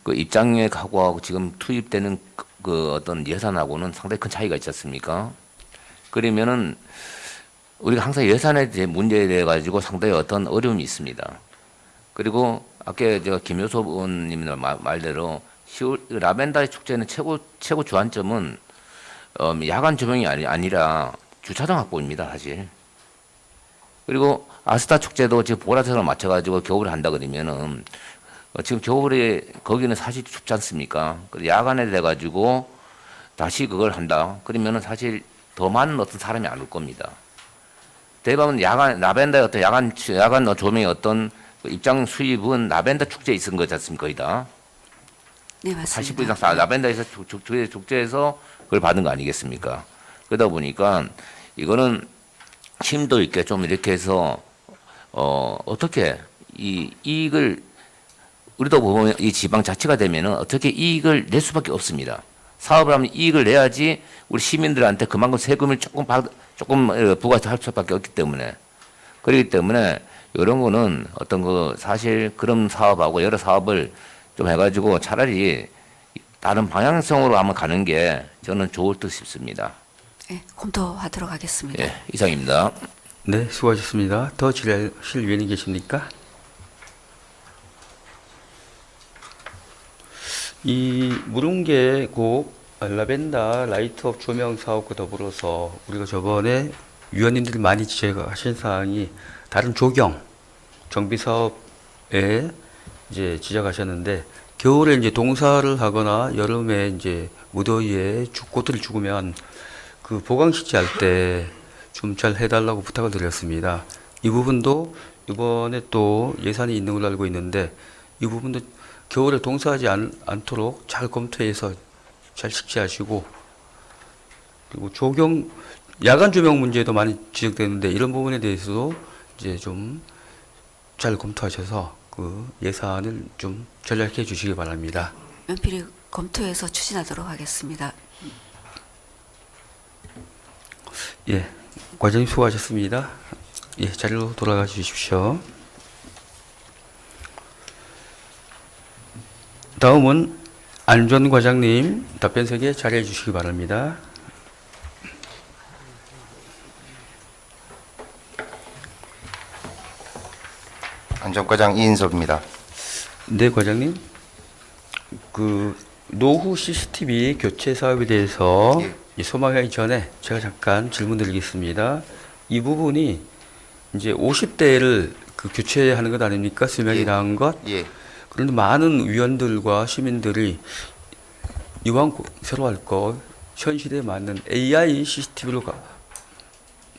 그 입장료하고 지금 투입되는 그 어떤 예산하고는 상당히 큰 차이가 있지 않습니까? 그러면은 우리가 항상 예산에 대해 문제에 대해 가지고 상당히 어떤 어려움이 있습니다. 그리고 아까 김효섭 의원님 말대로 라벤더 축제는 최고 주안점은 야간 조명이 아니라 주차장 확보입니다, 사실. 그리고 아스타 축제도 지금 보라색을 맞춰가지고 겨울에 한다 그러면은 지금 겨울에 거기는 사실 춥지 않습니까? 야간에 돼가지고 다시 그걸 한다. 그러면은 사실 더 많은 어떤 사람이 안 올 겁니다. 대부분 라벤더 어떤 야간 조명의 어떤 입장 수입은 라벤더 축제에 있은 거지 않습니까? 거의 다. 네, 맞습니다. 80% 이상 라벤더에서 축제에서 그걸 받은 거 아니겠습니까? 그러다 보니까 이거는 심도 있게 좀 이렇게 해서 어떻게 이 이익을 우리도 보면 이 지방 자치가 되면은 어떻게 이익을 낼 수밖에 없습니다. 사업을 하면 이익을 내야지 우리 시민들한테 그만큼 세금을 조금 부과할 수밖에 없기 때문에 그렇기 때문에 이런 거는 어떤 그 사실 그런 사업하고 여러 사업을 좀 해가지고 차라리 다른 방향성으로 한번 가는 게 저는 좋을 듯 싶습니다. 네, 검토하도록 하겠습니다. 예, 이상입니다. 네, 수고하셨습니다. 더 질의하실 위원님 계십니까? 이 무릉계곡 라벤더 라이트업 조명 사업과 더불어서 우리가 저번에 위원님들이 많이 지적하신 사항이 다른 조경 정비 사업에 이제 지적하셨는데 겨울에 이제 동사를 하거나 여름에 이제 무더위에 꽃들을 죽으면 그 보강식지 할 때 좀 잘 해달라고 부탁을 드렸습니다. 이 부분도 이번에 또 예산이 있는 걸로 알고 있는데 이 부분도 겨울에 동사하지 않도록 잘 검토해서 잘 식지하시고 그리고 야간 조명 문제도 많이 지적되는데 이런 부분에 대해서도 이제 좀 잘 검토하셔서 그 예산을 좀 전략해 주시기 바랍니다. 면밀히 검토해서 추진하도록 하겠습니다. 예, 과장님 수고하셨습니다. 예, 자리로 돌아가 주십시오. 다음은 안전 과장님 답변석에 자리해 주시기 바랍니다. 안전과장 이인섭입니다. 네, 과장님. 그 노후 CCTV 교체 사업에 대해서 예. 소망하기 전에 제가 잠깐 질문드리겠습니다. 이 부분이 이제 50대를 그 교체하는 것 아닙니까? 수명이 예. 나은 것. 예. 그런데 많은 위원들과 시민들이 이왕 새로 할 거 현 시대에 맞는 AI CCTV로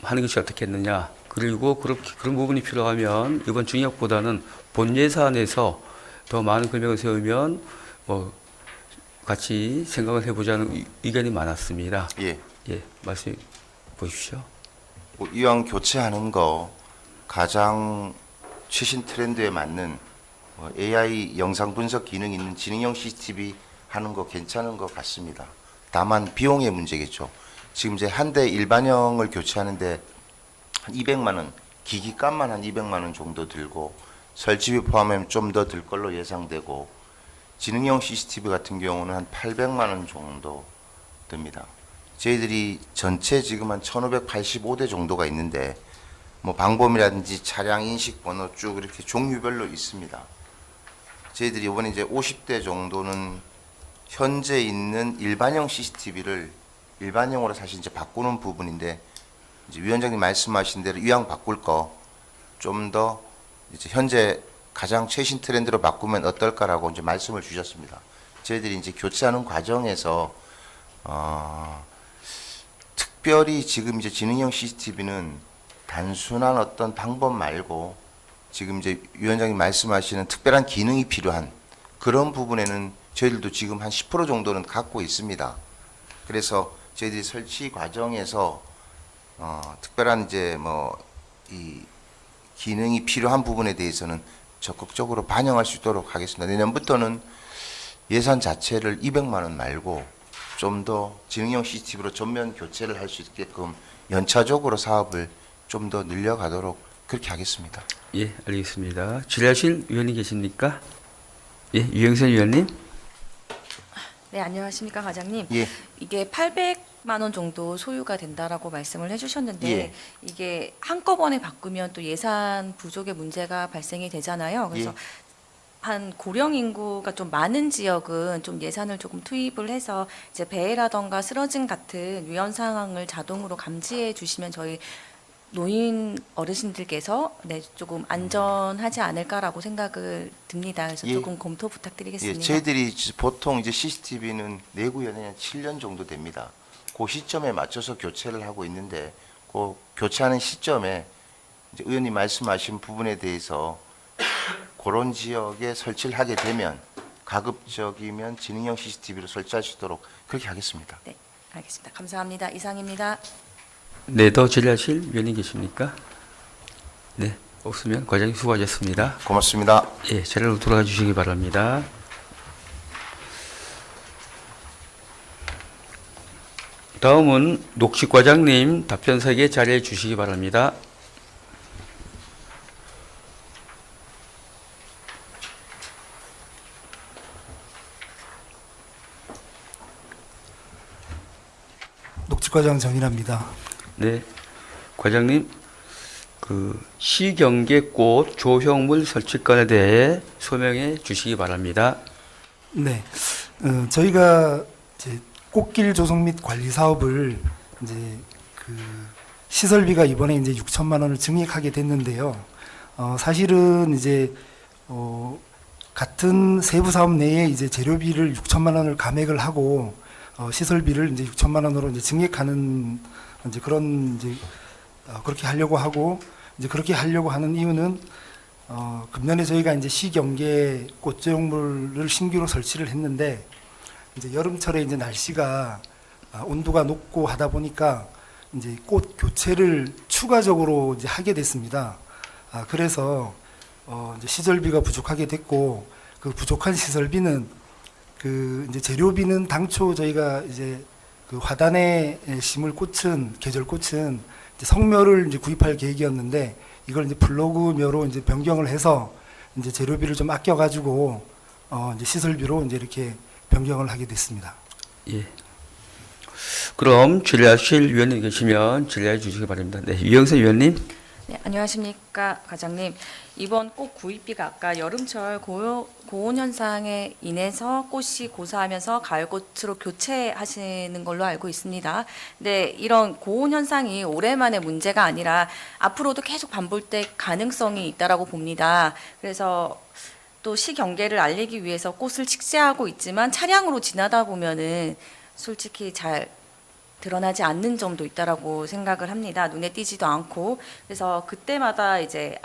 하는 것이 어떻겠느냐. 그리고 그런 부분이 필요하면 이번 증액보다는 본 예산에서 더 많은 금액을 세우면 뭐 같이 생각을 해보자는 의견이 많았습니다. 예. 예, 말씀해 보십시오. 뭐 이왕 교체하는 거 가장 최신 트렌드에 맞는 AI 영상 분석 기능 있는 지능형 CCTV 하는 거 괜찮은 것 같습니다. 다만 비용의 문제겠죠. 지금 이제 한 대 일반형을 교체하는데 한 200만 원, 기기값만 한 200만 원 정도 들고 설치비 포함하면 좀 더 들 걸로 예상되고 지능형 CCTV 같은 경우는 한 800만 원 정도 듭니다. 저희들이 전체 지금 한 1585대 정도가 있는데 뭐 방범이라든지 차량 인식 번호 쭉 이렇게 종류별로 있습니다. 저희들이 이번에 이제 50대 정도는 현재 있는 일반형 CCTV를 일반형으로 사실 이제 바꾸는 부분인데 이제 위원장님 말씀하신 대로 이왕 바꿀 거 좀 더 이제 현재 가장 최신 트렌드로 바꾸면 어떨까라고 이제 말씀을 주셨습니다. 저희들이 이제 교체하는 과정에서 특별히 지금 이제 지능형 CCTV는 단순한 어떤 방법 말고 지금 이제 위원장님 말씀하시는 특별한 기능이 필요한 그런 부분에는 저희들도 지금 한 10% 정도는 갖고 있습니다. 그래서 저희들이 설치 과정에서 특별한 이제 뭐 이 기능이 필요한 부분에 대해서는 적극적으로 반영할 수 있도록 하겠습니다. 내년부터는 예산 자체를 200만 원 말고 좀 더 지능형 CCTV로 전면 교체를 할 수 있게끔 연차적으로 사업을 좀 더 늘려가도록 그렇게 하겠습니다. 예, 알겠습니다. 질의하실 위원님 계십니까? 예, 유영선 위원님. 네, 안녕하십니까, 과장님. 예. 이게 800만 원 정도 소요가 된다라고 말씀을 해주셨는데 예. 이게 한꺼번에 바꾸면 또 예산 부족의 문제가 발생이 되잖아요. 그래서 예. 한 고령 인구가 좀 많은 지역은 좀 예산을 조금 투입을 해서 이제 배해라던가 쓰러짐 같은 위험 상황을 자동으로 감지해 주시면 저희 노인 어르신들께서 네, 조금 안전하지 않을까라고 생각을 듭니다. 그래서 예. 조금 검토 예, 부탁드리겠습니다. 저희들이 보통 이제 CCTV는 내구 연행이 7년 정도 됩니다. 그 시점에 맞춰서 교체를 하고 있는데 그 교체하는 시점에 이제 의원님 말씀하신 부분에 대해서 그런 지역에 설치를 하게 되면 가급적이면 지능형 CCTV로 설치할 수 있도록 그렇게 하겠습니다. 네, 알겠습니다. 감사합니다. 이상입니다. 네, 더 질의하실 위원님 계십니까? 네, 없으면 과장님 수고하셨습니다. 고맙습니다. 예, 자리로 돌아가 주시기 바랍니다. 다음은 녹식 과장님 답변석에 자리해 주시기 바랍니다. 녹지과장 정인합니다. 네, 과장님, 그 시경계꽃 조형물 설치건에 대해 소명해 주시기 바랍니다. 네, 저희가 이제 꽃길 조성 및 관리 사업을 이제 그 시설비가 이번에 이제 6천만 원을 증액하게 됐는데요. 사실은 이제 같은 세부 사업 내에 이제 재료비를 6천만 원을 감액을 하고 시설비를 이제 6천만 원으로 이제 증액하는 이제 그런 이제 그렇게 하려고 하고 이제 그렇게 하려고 하는 이유는 금년에 저희가 이제 시경계 꽃조형물을 신규로 설치를 했는데 이제 여름철에 이제 날씨가 온도가 높고 하다 보니까 이제 꽃 교체를 추가적으로 이제 하게 됐습니다. 그래서 이제 시설비가 부족하게 됐고 그 부족한 시설비는 그 이제 재료비는 당초 저희가 이제 그 화단에 심을 꽃은 계절꽃은 이제 성묘를 이제 구입할 계획이었는데 이걸 이제 플러그묘로 이제 변경을 해서 이제 재료비를 좀 아껴가지고 이제 시설비로 이제 이렇게 변경을 하게 됐습니다. 예. 그럼 질의하실 위원님 계시면 질의해 주시기 바랍니다. 네, 유영선 위원님. 네, 안녕하십니까, 과장님. 이번 꽃 구입비가 아까 여름철 고온 현상에 인해서 꽃이 고사하면서 가을꽃으로 교체하시는 걸로 알고 있습니다. 근데 이런 고온 현상이 올해만의 문제가 아니라 앞으로도 계속 반복될 가능성이 있다라고 봅니다. 그래서 또 시경계를 알리기 위해서 꽃을 식재하고 있지만 차량으로 지나다 보면은 솔직히 잘 드러나지 않는 점도 있다라고 생각을 합니다. 눈에 띄지도 않고. 그래서 그때마다 이제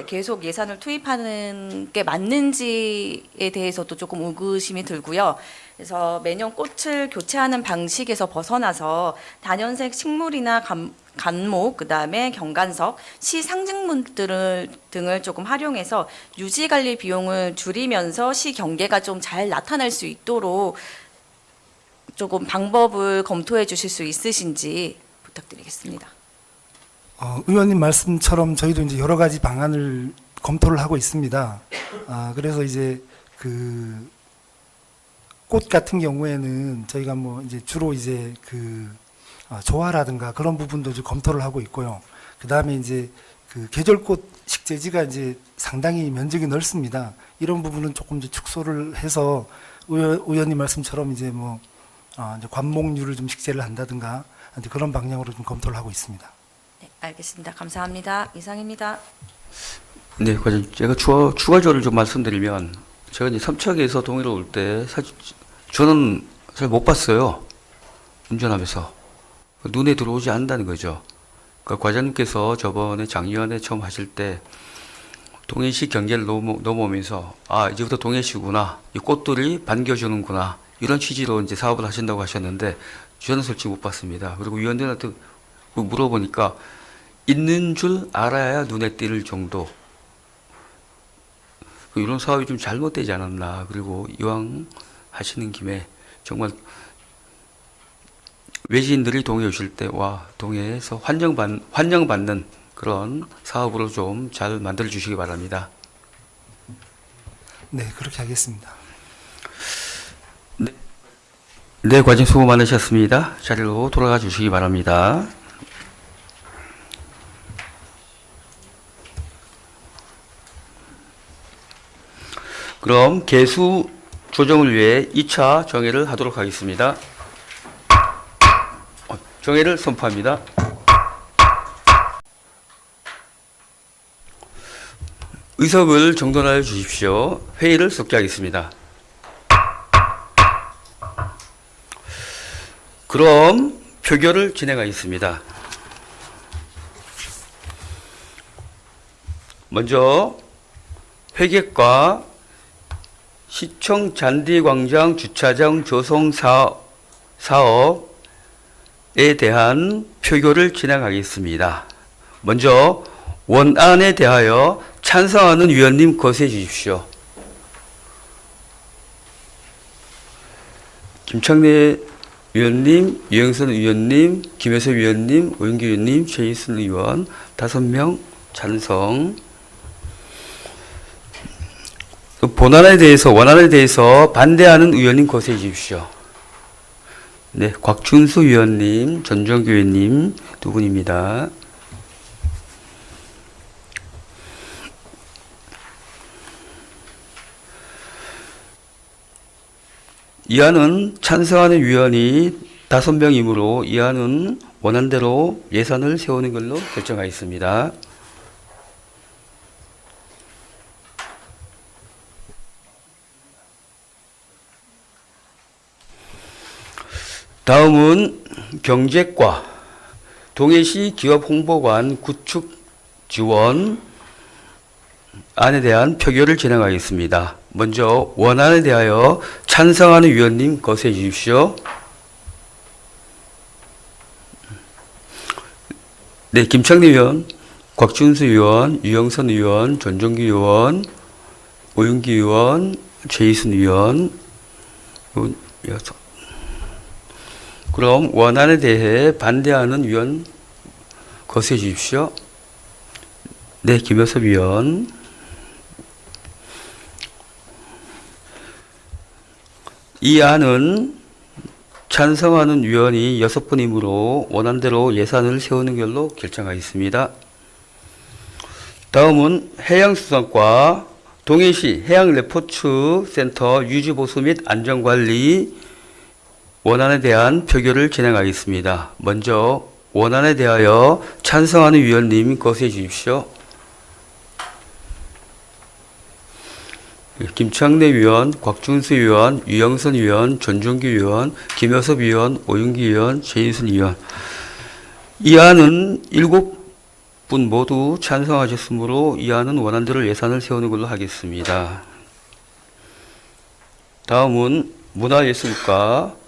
계속 예산을 투입하는 게 맞는지에 대해서도 조금 의구심이 들고요. 그래서 매년 꽃을 교체하는 방식에서 벗어나서 다년색 식물이나 간목, 그다음에 경관석, 시 상징물들을 등을 조금 활용해서 유지 관리 비용을 줄이면서 시 경계가 좀 잘 나타날 수 있도록 조금 방법을 검토해 주실 수 있으신지 부탁드리겠습니다. 의원님 말씀처럼 저희도 이제 여러 가지 방안을 검토를 하고 있습니다. 그래서 이제 그 꽃 같은 경우에는 저희가 뭐 이제 주로 이제 그 조화라든가 그런 부분도 좀 검토를 하고 있고요. 그 다음에 이제 그 계절꽃 식재지가 이제 상당히 면적이 넓습니다. 이런 부분은 조금 이제 축소를 해서 의원님 말씀처럼 이제 뭐 이제 관목류를 좀 식재를 한다든가 이제 그런 방향으로 좀 검토를 하고 있습니다. 네, 알겠습니다. 감사합니다. 이상입니다. 네, 과장님. 제가 추가적으로 좀 말씀드리면 제가 이제 삼척에서 동해로 올 때 사실 저는 잘 못 봤어요. 운전하면서. 눈에 들어오지 않는다는 거죠. 그러니까 과장님께서 저번에 작년에 처음 하실 때 동해시 경계를 넘어오면서 이제부터 동해시구나. 이 꽃들이 반겨주는구나. 이런 취지로 이제 사업을 하신다고 하셨는데 저는 솔직히 못 봤습니다. 그리고 위원들한테 물어보니까 있는 줄 알아야 눈에 띌 정도. 이런 사업이 좀 잘못되지 않았나. 그리고 이왕 하시는 김에 정말 외지인들이 동해 오실 때 동해에서 환영받는 그런 사업으로 좀 잘 만들어 주시기 바랍니다. 네, 그렇게 하겠습니다. 네, 과장님 수고 많으셨습니다. 자리로 돌아가 주시기 바랍니다. 그럼 개수 조정을 위해 2차 정회를 하도록 하겠습니다. 정회를 선포합니다. 의석을 정돈하여 주십시오. 회의를 속기하겠습니다. 그럼 표결을 진행하겠습니다. 먼저 회객과 시청 잔디광장 주차장 조성 사업에 대한 표결을 진행하겠습니다. 먼저 원안에 대하여 찬성하는 위원님 거세해 주십시오. 김창래 위원님, 유영선 위원님, 김혜수 위원님, 오영기 위원님, 최희순 의원 5명 찬성. 원안에 대해서 반대하는 의원님 거세해 주십시오. 네, 곽준수 위원님, 전정규 위원님 2분입니다. 이안은 찬성하는 위원이 5명이므로 이안은 원안대로 예산을 세우는 걸로 결정하였습니다. 다음은 경제과 동해시 기업 홍보관 구축 지원 안에 대한 표결을 진행하겠습니다. 먼저 원안에 대하여 찬성하는 위원님 거세해 주십시오. 네, 김창래 의원, 곽준수 의원, 유영선 의원, 전종기 의원, 오윤기 의원, 최희순 의원. 그럼 원안에 대해 반대하는 위원 거세해 주십시오. 네, 김효섭 의원. 이 안은 찬성하는 위원이 6분이므로 원안대로 예산을 세우는 걸로 결정하겠습니다. 다음은 해양수산과 동해시 해양레포츠센터 유지보수 및 안전관리 원안에 대한 표결을 진행하겠습니다. 먼저 원안에 대하여 찬성하는 위원님 거세해 주십시오. 김창래 의원, 곽준수 의원, 유영선 의원, 전종기 의원, 김효섭 의원, 오윤기 의원, 최인순 의원. 이 안은 7분 모두 찬성하셨으므로 이 안은 원안대로 예산을 세우는 걸로 하겠습니다. 다음은 문화예술과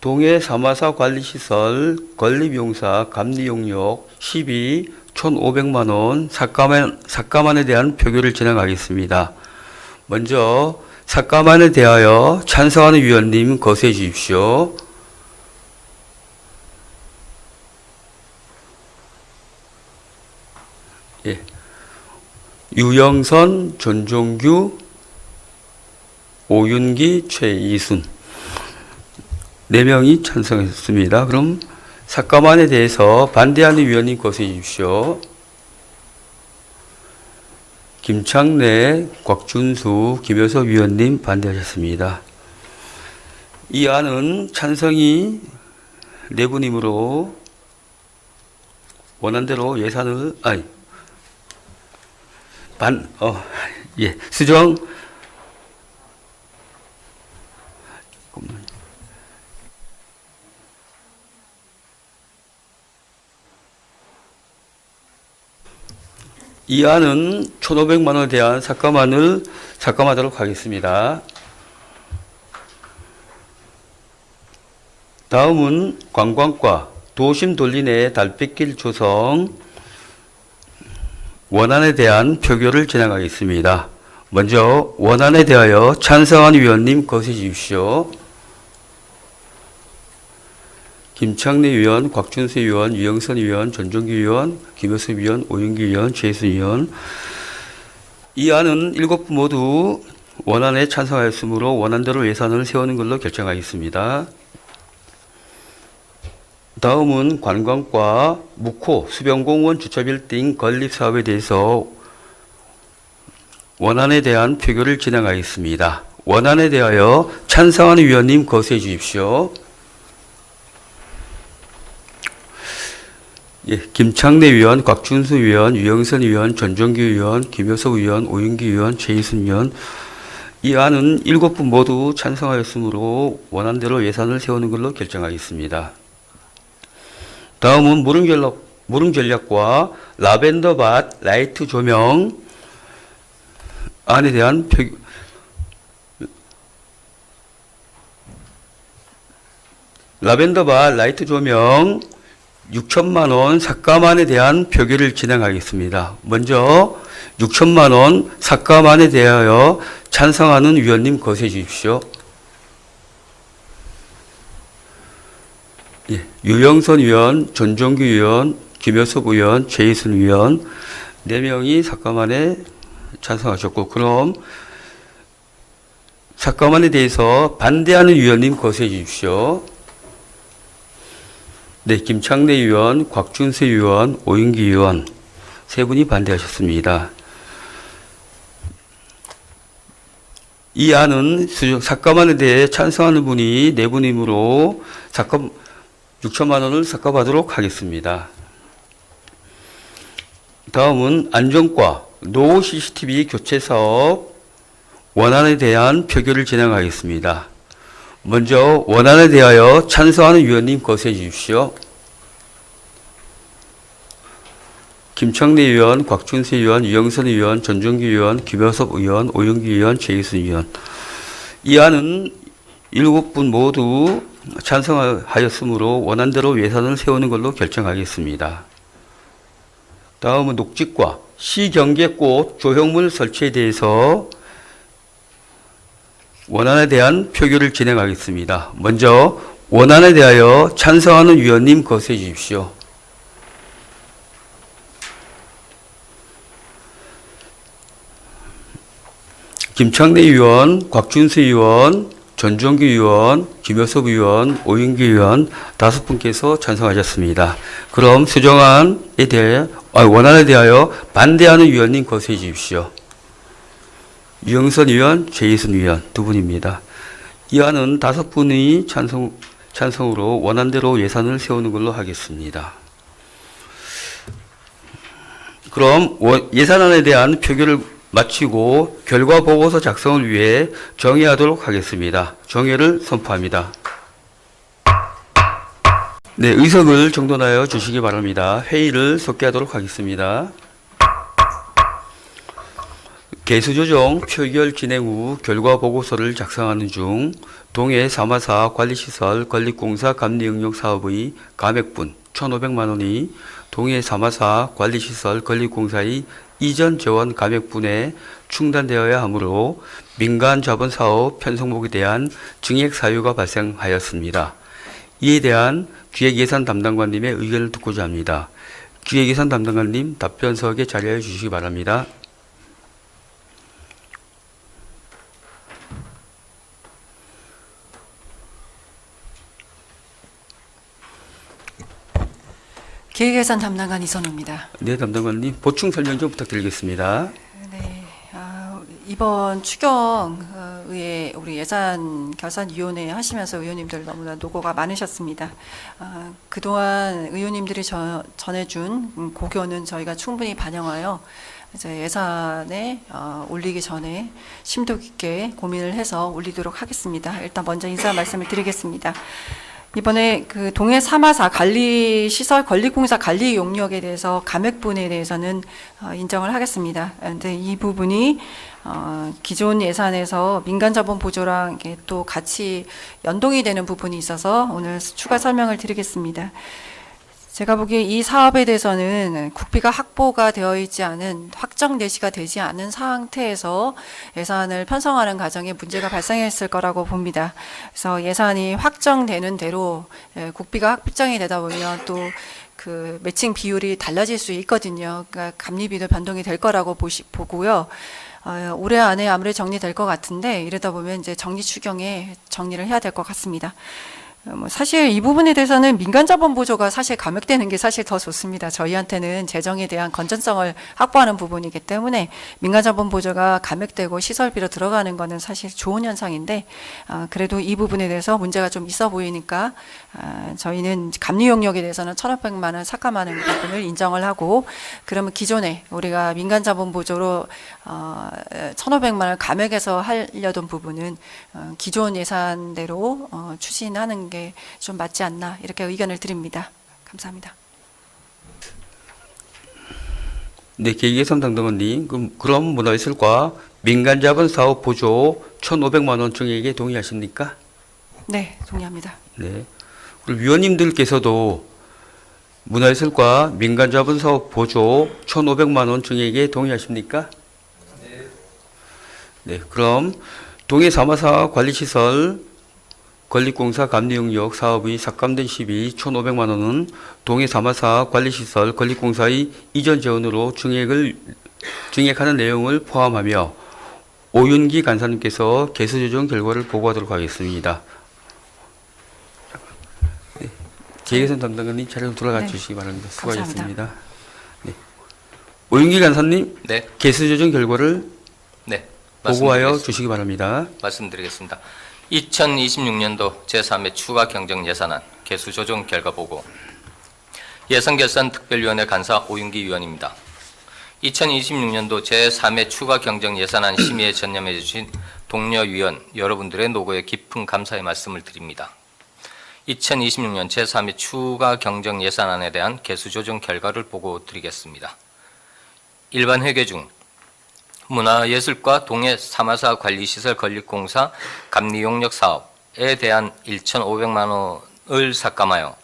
동해 사마사 관리시설 건립용사 감리용역 12 1,500만 원 삭감안에 대한 표결을 진행하겠습니다. 먼저 삭감안에 대하여 찬성하는 위원님 거세해 주십시오. 예. 유영선, 전종규, 오윤기, 최이순 4명이 찬성했습니다. 그럼 삭감안에 대해서 반대하는 위원님 거세해 주십시오. 김창래, 곽준수, 김효섭 위원님 반대하셨습니다. 이 안은 찬성이 4분이므로 원안대로 예산을 수정 이 안은 1,500만 원에 대한 삭감안을 삭감하도록 하겠습니다. 다음은 관광과 도심 돌리내 달빛길 조성 원안에 대한 표결을 진행하겠습니다. 먼저 원안에 대하여 찬성하는 위원님 거세해 주십시오. 김창래 의원, 곽준수 의원, 유영선 의원, 전종기 의원, 김효섭 의원, 오윤기 의원, 최희순 의원. 이 안은 7분 모두 원안에 찬성하였으므로 원안대로 예산을 세우는 걸로 결정하겠습니다. 다음은 관광과 묵호 수변공원 주차빌딩 건립 사업에 대해서 원안에 대한 표결을 진행하겠습니다. 원안에 대하여 찬성하는 위원님 거세해 주십시오. 예, 김창래 의원, 곽준수 의원, 유영선 의원, 전종기 의원, 김효석 의원, 오윤기 의원, 최희순 의원. 이 안은 7분 모두 찬성하였으므로 원안대로 예산을 세우는 걸로 결정하겠습니다. 다음은 무릉전략과 라벤더밭 라이트 조명 안에 대한 라벤더밭 라이트 조명 6천만 원 삭감안에 대한 표결을 진행하겠습니다. 먼저 6천만 원 삭감안에 대하여 찬성하는 위원님 거세해 주십시오. 예, 유영선 의원, 전종기 의원, 김효섭 의원, 최희순 의원 4명이 삭감안에 찬성하셨고, 그럼 삭감안에 대해서 반대하는 위원님 거세해 주십시오. 네, 김창래 의원, 곽준수 의원, 오윤기 의원 3분이 반대하셨습니다. 이 안은 삭감안에 대해 찬성하는 분이 4분이므로 6천만 원을 삭감하도록 하겠습니다. 다음은 안전과 노후 CCTV 교체 사업 원안에 대한 표결을 진행하겠습니다. 먼저 원안에 대하여 찬성하는 위원님 거수해 주십시오. 김청래 의원, 곽준수 의원, 유영선 의원, 전종기 의원, 김효섭 의원, 오영기 의원, 최희순 의원. 이 안은 7분 모두 찬성하였으므로 원안대로 예산을 세우는 걸로 결정하겠습니다. 다음은 녹직과 시경계꽃 조형물 설치에 대해서 원안에 대한 표결을 진행하겠습니다. 먼저 원안에 대하여 찬성하는 위원님 거수해 주십시오. 김창래 의원, 곽준수 의원, 전종기 의원, 김효섭 의원, 오윤기 의원 5분께서 찬성하셨습니다. 그럼 수정안에 대해 원안에 대하여 반대하는 위원님 거수해 주십시오. 유영선 의원, 최희순 의원 2분입니다. 이 안은 5분의 찬성으로 원안대로 예산을 세우는 걸로 하겠습니다. 그럼 예산안에 대한 표결을 마치고 결과 보고서 작성을 위해 정의하도록 하겠습니다. 정의를 선포합니다. 네, 의석을 정돈하여 주시기 바랍니다. 회의를 속개하도록 하겠습니다. 개수조정 표결 진행 후 결과 보고서를 작성하는 중 동해 314 관리시설 건립공사 감리응용 사업의 감액분 1,500만 원이 동해 314 관리시설 건립공사의 이전 재원 감액분에 충당되어야 하므로 민간 자본 사업 편성목에 대한 증액 사유가 발생하였습니다. 이에 대한 기획예산 담당관님의 의견을 듣고자 합니다. 기획예산 담당관님 답변석에 자리하여 주시기 바랍니다. 기획예산 담당관 이선우입니다. 네, 담당관님 보충 설명 좀 부탁드리겠습니다. 네, 이번 추경의회 우리 예산 결산위원회 하시면서 의원님들 너무나 노고가 많으셨습니다. 그동안 의원님들이 전해준 고견은 저희가 충분히 반영하여 이제 예산에 올리기 전에 심도 깊게 고민을 해서 올리도록 하겠습니다. 일단 먼저 인사 말씀을 드리겠습니다. 이번에 그 동해 314 관리시설 건립공사 관리 용역에 대해서 감액분에 대해서는 인정을 하겠습니다. 그런데 이 부분이 기존 예산에서 민간자본 보조랑 이게 또 같이 연동이 되는 부분이 있어서 오늘 추가 설명을 드리겠습니다. 제가 보기에 이 사업에 대해서는 국비가 확보가 되어 있지 않은 확정 내시가 되지 않은 상태에서 예산을 편성하는 과정에 문제가 발생했을 거라고 봅니다. 그래서 예산이 확정되는 대로 국비가 확정이 되다 보면 또 그 매칭 비율이 달라질 수 있거든요. 그러니까 감리비도 변동이 될 거라고 보고요. 올해 안에 아무래도 정리될 것 같은데 이러다 보면 이제 정리 추경에 정리를 해야 될 것 같습니다. 사실 이 부분에 대해서는 민간자본 보조가 사실 감액되는 게 사실 더 좋습니다. 저희한테는 재정에 대한 건전성을 확보하는 부분이기 때문에 민간자본 보조가 감액되고 시설비로 들어가는 거는 사실 좋은 현상인데 그래도 이 부분에 대해서 문제가 좀 있어 보이니까 저희는 감리 용역에 대해서는 1,500만 원 삭감하는 부분을 인정을 하고 그러면 기존에 우리가 민간자본 보조로 1,500만 원 감액해서 하려던 부분은 기존 예산대로 추진하는 게 좀 맞지 않나 이렇게 의견을 드립니다. 감사합니다. 네, 기획예산 담당관님, 그럼 문화예술과 민간자본 사업 보조 1,500만 원 증액에 동의하십니까? 네, 동의합니다. 네. 그리고 위원님들께서도 문화예술과 민간자본 사업 보조 1,500만 원 증액에 동의하십니까? 네. 그럼 동해 314 관리시설 건립공사 감리용역 사업의 삭감된 시비 1,500만 원은 동해 314 관리시설 건립공사의 이전 재원으로 증액하는 내용을 포함하며 오윤기 간사님께서 개수조정 결과를 보고하도록 하겠습니다. 네. 기획예산 담당관님 자리로 돌아가 주시기 바랍니다. 수고하셨습니다. 네. 오윤기 간사님, 네. 개수조정 결과를 보고하여 말씀드리겠습니다. 주시기 바랍니다. 말씀드리겠습니다. 2026년도 제3회 추가 경정 예산안 개수 조정 결과 보고 예산결산 특별위원회 간사 오윤기 위원입니다. 2026년도 제3회 추가 경정 예산안 심의에 전념해 주신 동료 위원 여러분들의 노고에 깊은 감사의 말씀을 드립니다. 2026년 제3회 추가 경정 예산안에 대한 개수 조정 결과를 보고 드리겠습니다. 일반 회계 중 문화예술과 동해 사마사 관리시설 건립공사 감리용역 사업에 대한 1,500만 원을 삭감하여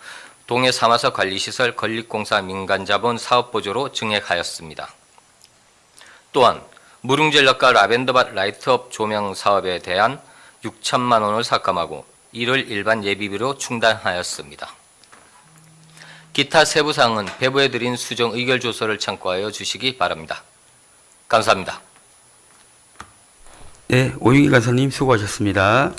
동해 사마사 관리시설 건립공사 민간자본 사업보조로 증액하였습니다. 또한 무릉전력과 라벤더밭 라이트업 조명 사업에 대한 6천만 원을 삭감하고 이를 일반 예비비로 충당하였습니다. 기타 세부사항은 배부해드린 수정 의결조서를 참고하여 주시기 바랍니다. 감사합니다. 네, 오윤기 간사님 수고하셨습니다.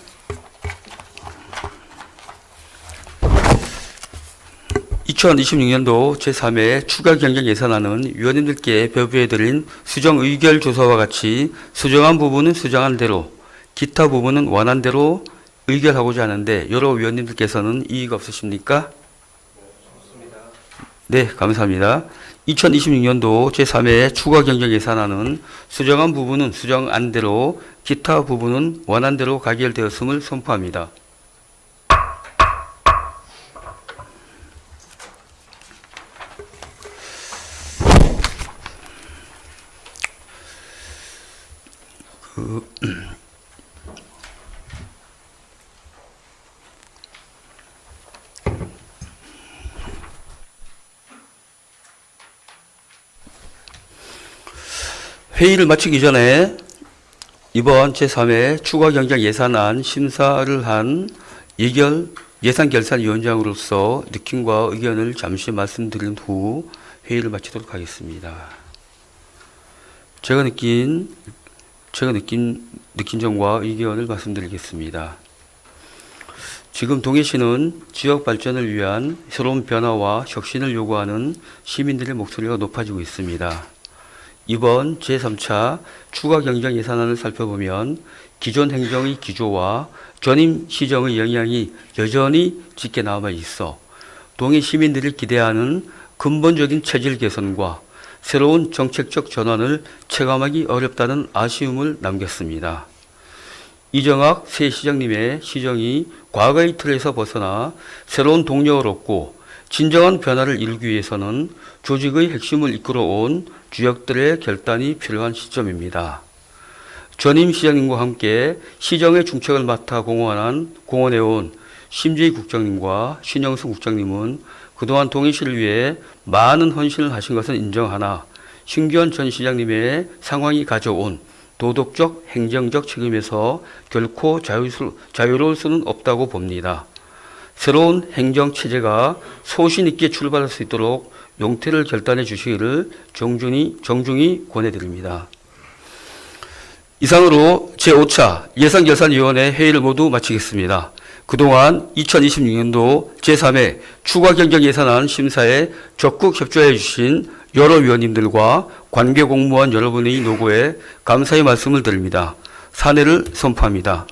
(2026년도) 제3회 추가 경정 예산안은 위원님들께 배부해드린 수정 의결 조서와 같이 수정한 부분은 수정한 대로, 기타 부분은 원한 대로 의결하고자 하는데 여러 위원님들께서는 이의가 없으십니까? 네, 감사합니다. 2026년도 제3회 추가 경정 예산안은 수정한 부분은 수정한 대로, 기타 부분은 원한 대로 가결되었음을 선포합니다. 회의를 마치기 전에 이번 제3회 추가 경정 예산안 심사를 한 예산결산위원장으로서 느낌과 의견을 잠시 말씀드린 후 회의를 마치도록 하겠습니다. 제가 느낀 점과 의견을 말씀드리겠습니다. 지금 동해시는 지역 발전을 위한 새로운 변화와 혁신을 요구하는 시민들의 목소리가 높아지고 있습니다. 이번 제3차 추가 경정 예산안을 살펴보면 기존 행정의 기조와 전임 시정의 영향이 여전히 짙게 남아 있어 동해 시민들이 기대하는 근본적인 체질 개선과 새로운 정책적 전환을 체감하기 어렵다는 아쉬움을 남겼습니다. 이정학 새 시장님의 시정이 과거의 틀에서 벗어나 새로운 동력을 얻고 진정한 변화를 이루기 위해서는 조직의 핵심을 이끌어온 주역들의 결단이 필요한 시점입니다. 전임 시장님과 함께 시정의 중책을 맡아 공헌해온 심재희 국장님과 신영수 국장님은 그동안 동해시를 위해 많은 헌신을 하신 것은 인정하나 신규현 전 시장님의 상황이 가져온 도덕적, 행정적 책임에서 결코 자유로울 수는 없다고 봅니다. 새로운 행정체제가 소신 있게 출발할 수 있도록 용태를 결단해 주시기를 정중히 권해드립니다. 이상으로 제5차 예산결산위원회 회의를 모두 마치겠습니다. 그동안 2026년도 제3회 추가 경정 예산안 심사에 적극 협조해 주신 여러 위원님들과 관계 공무원 여러분의 노고에 감사의 말씀을 드립니다. 사례를 선포합니다.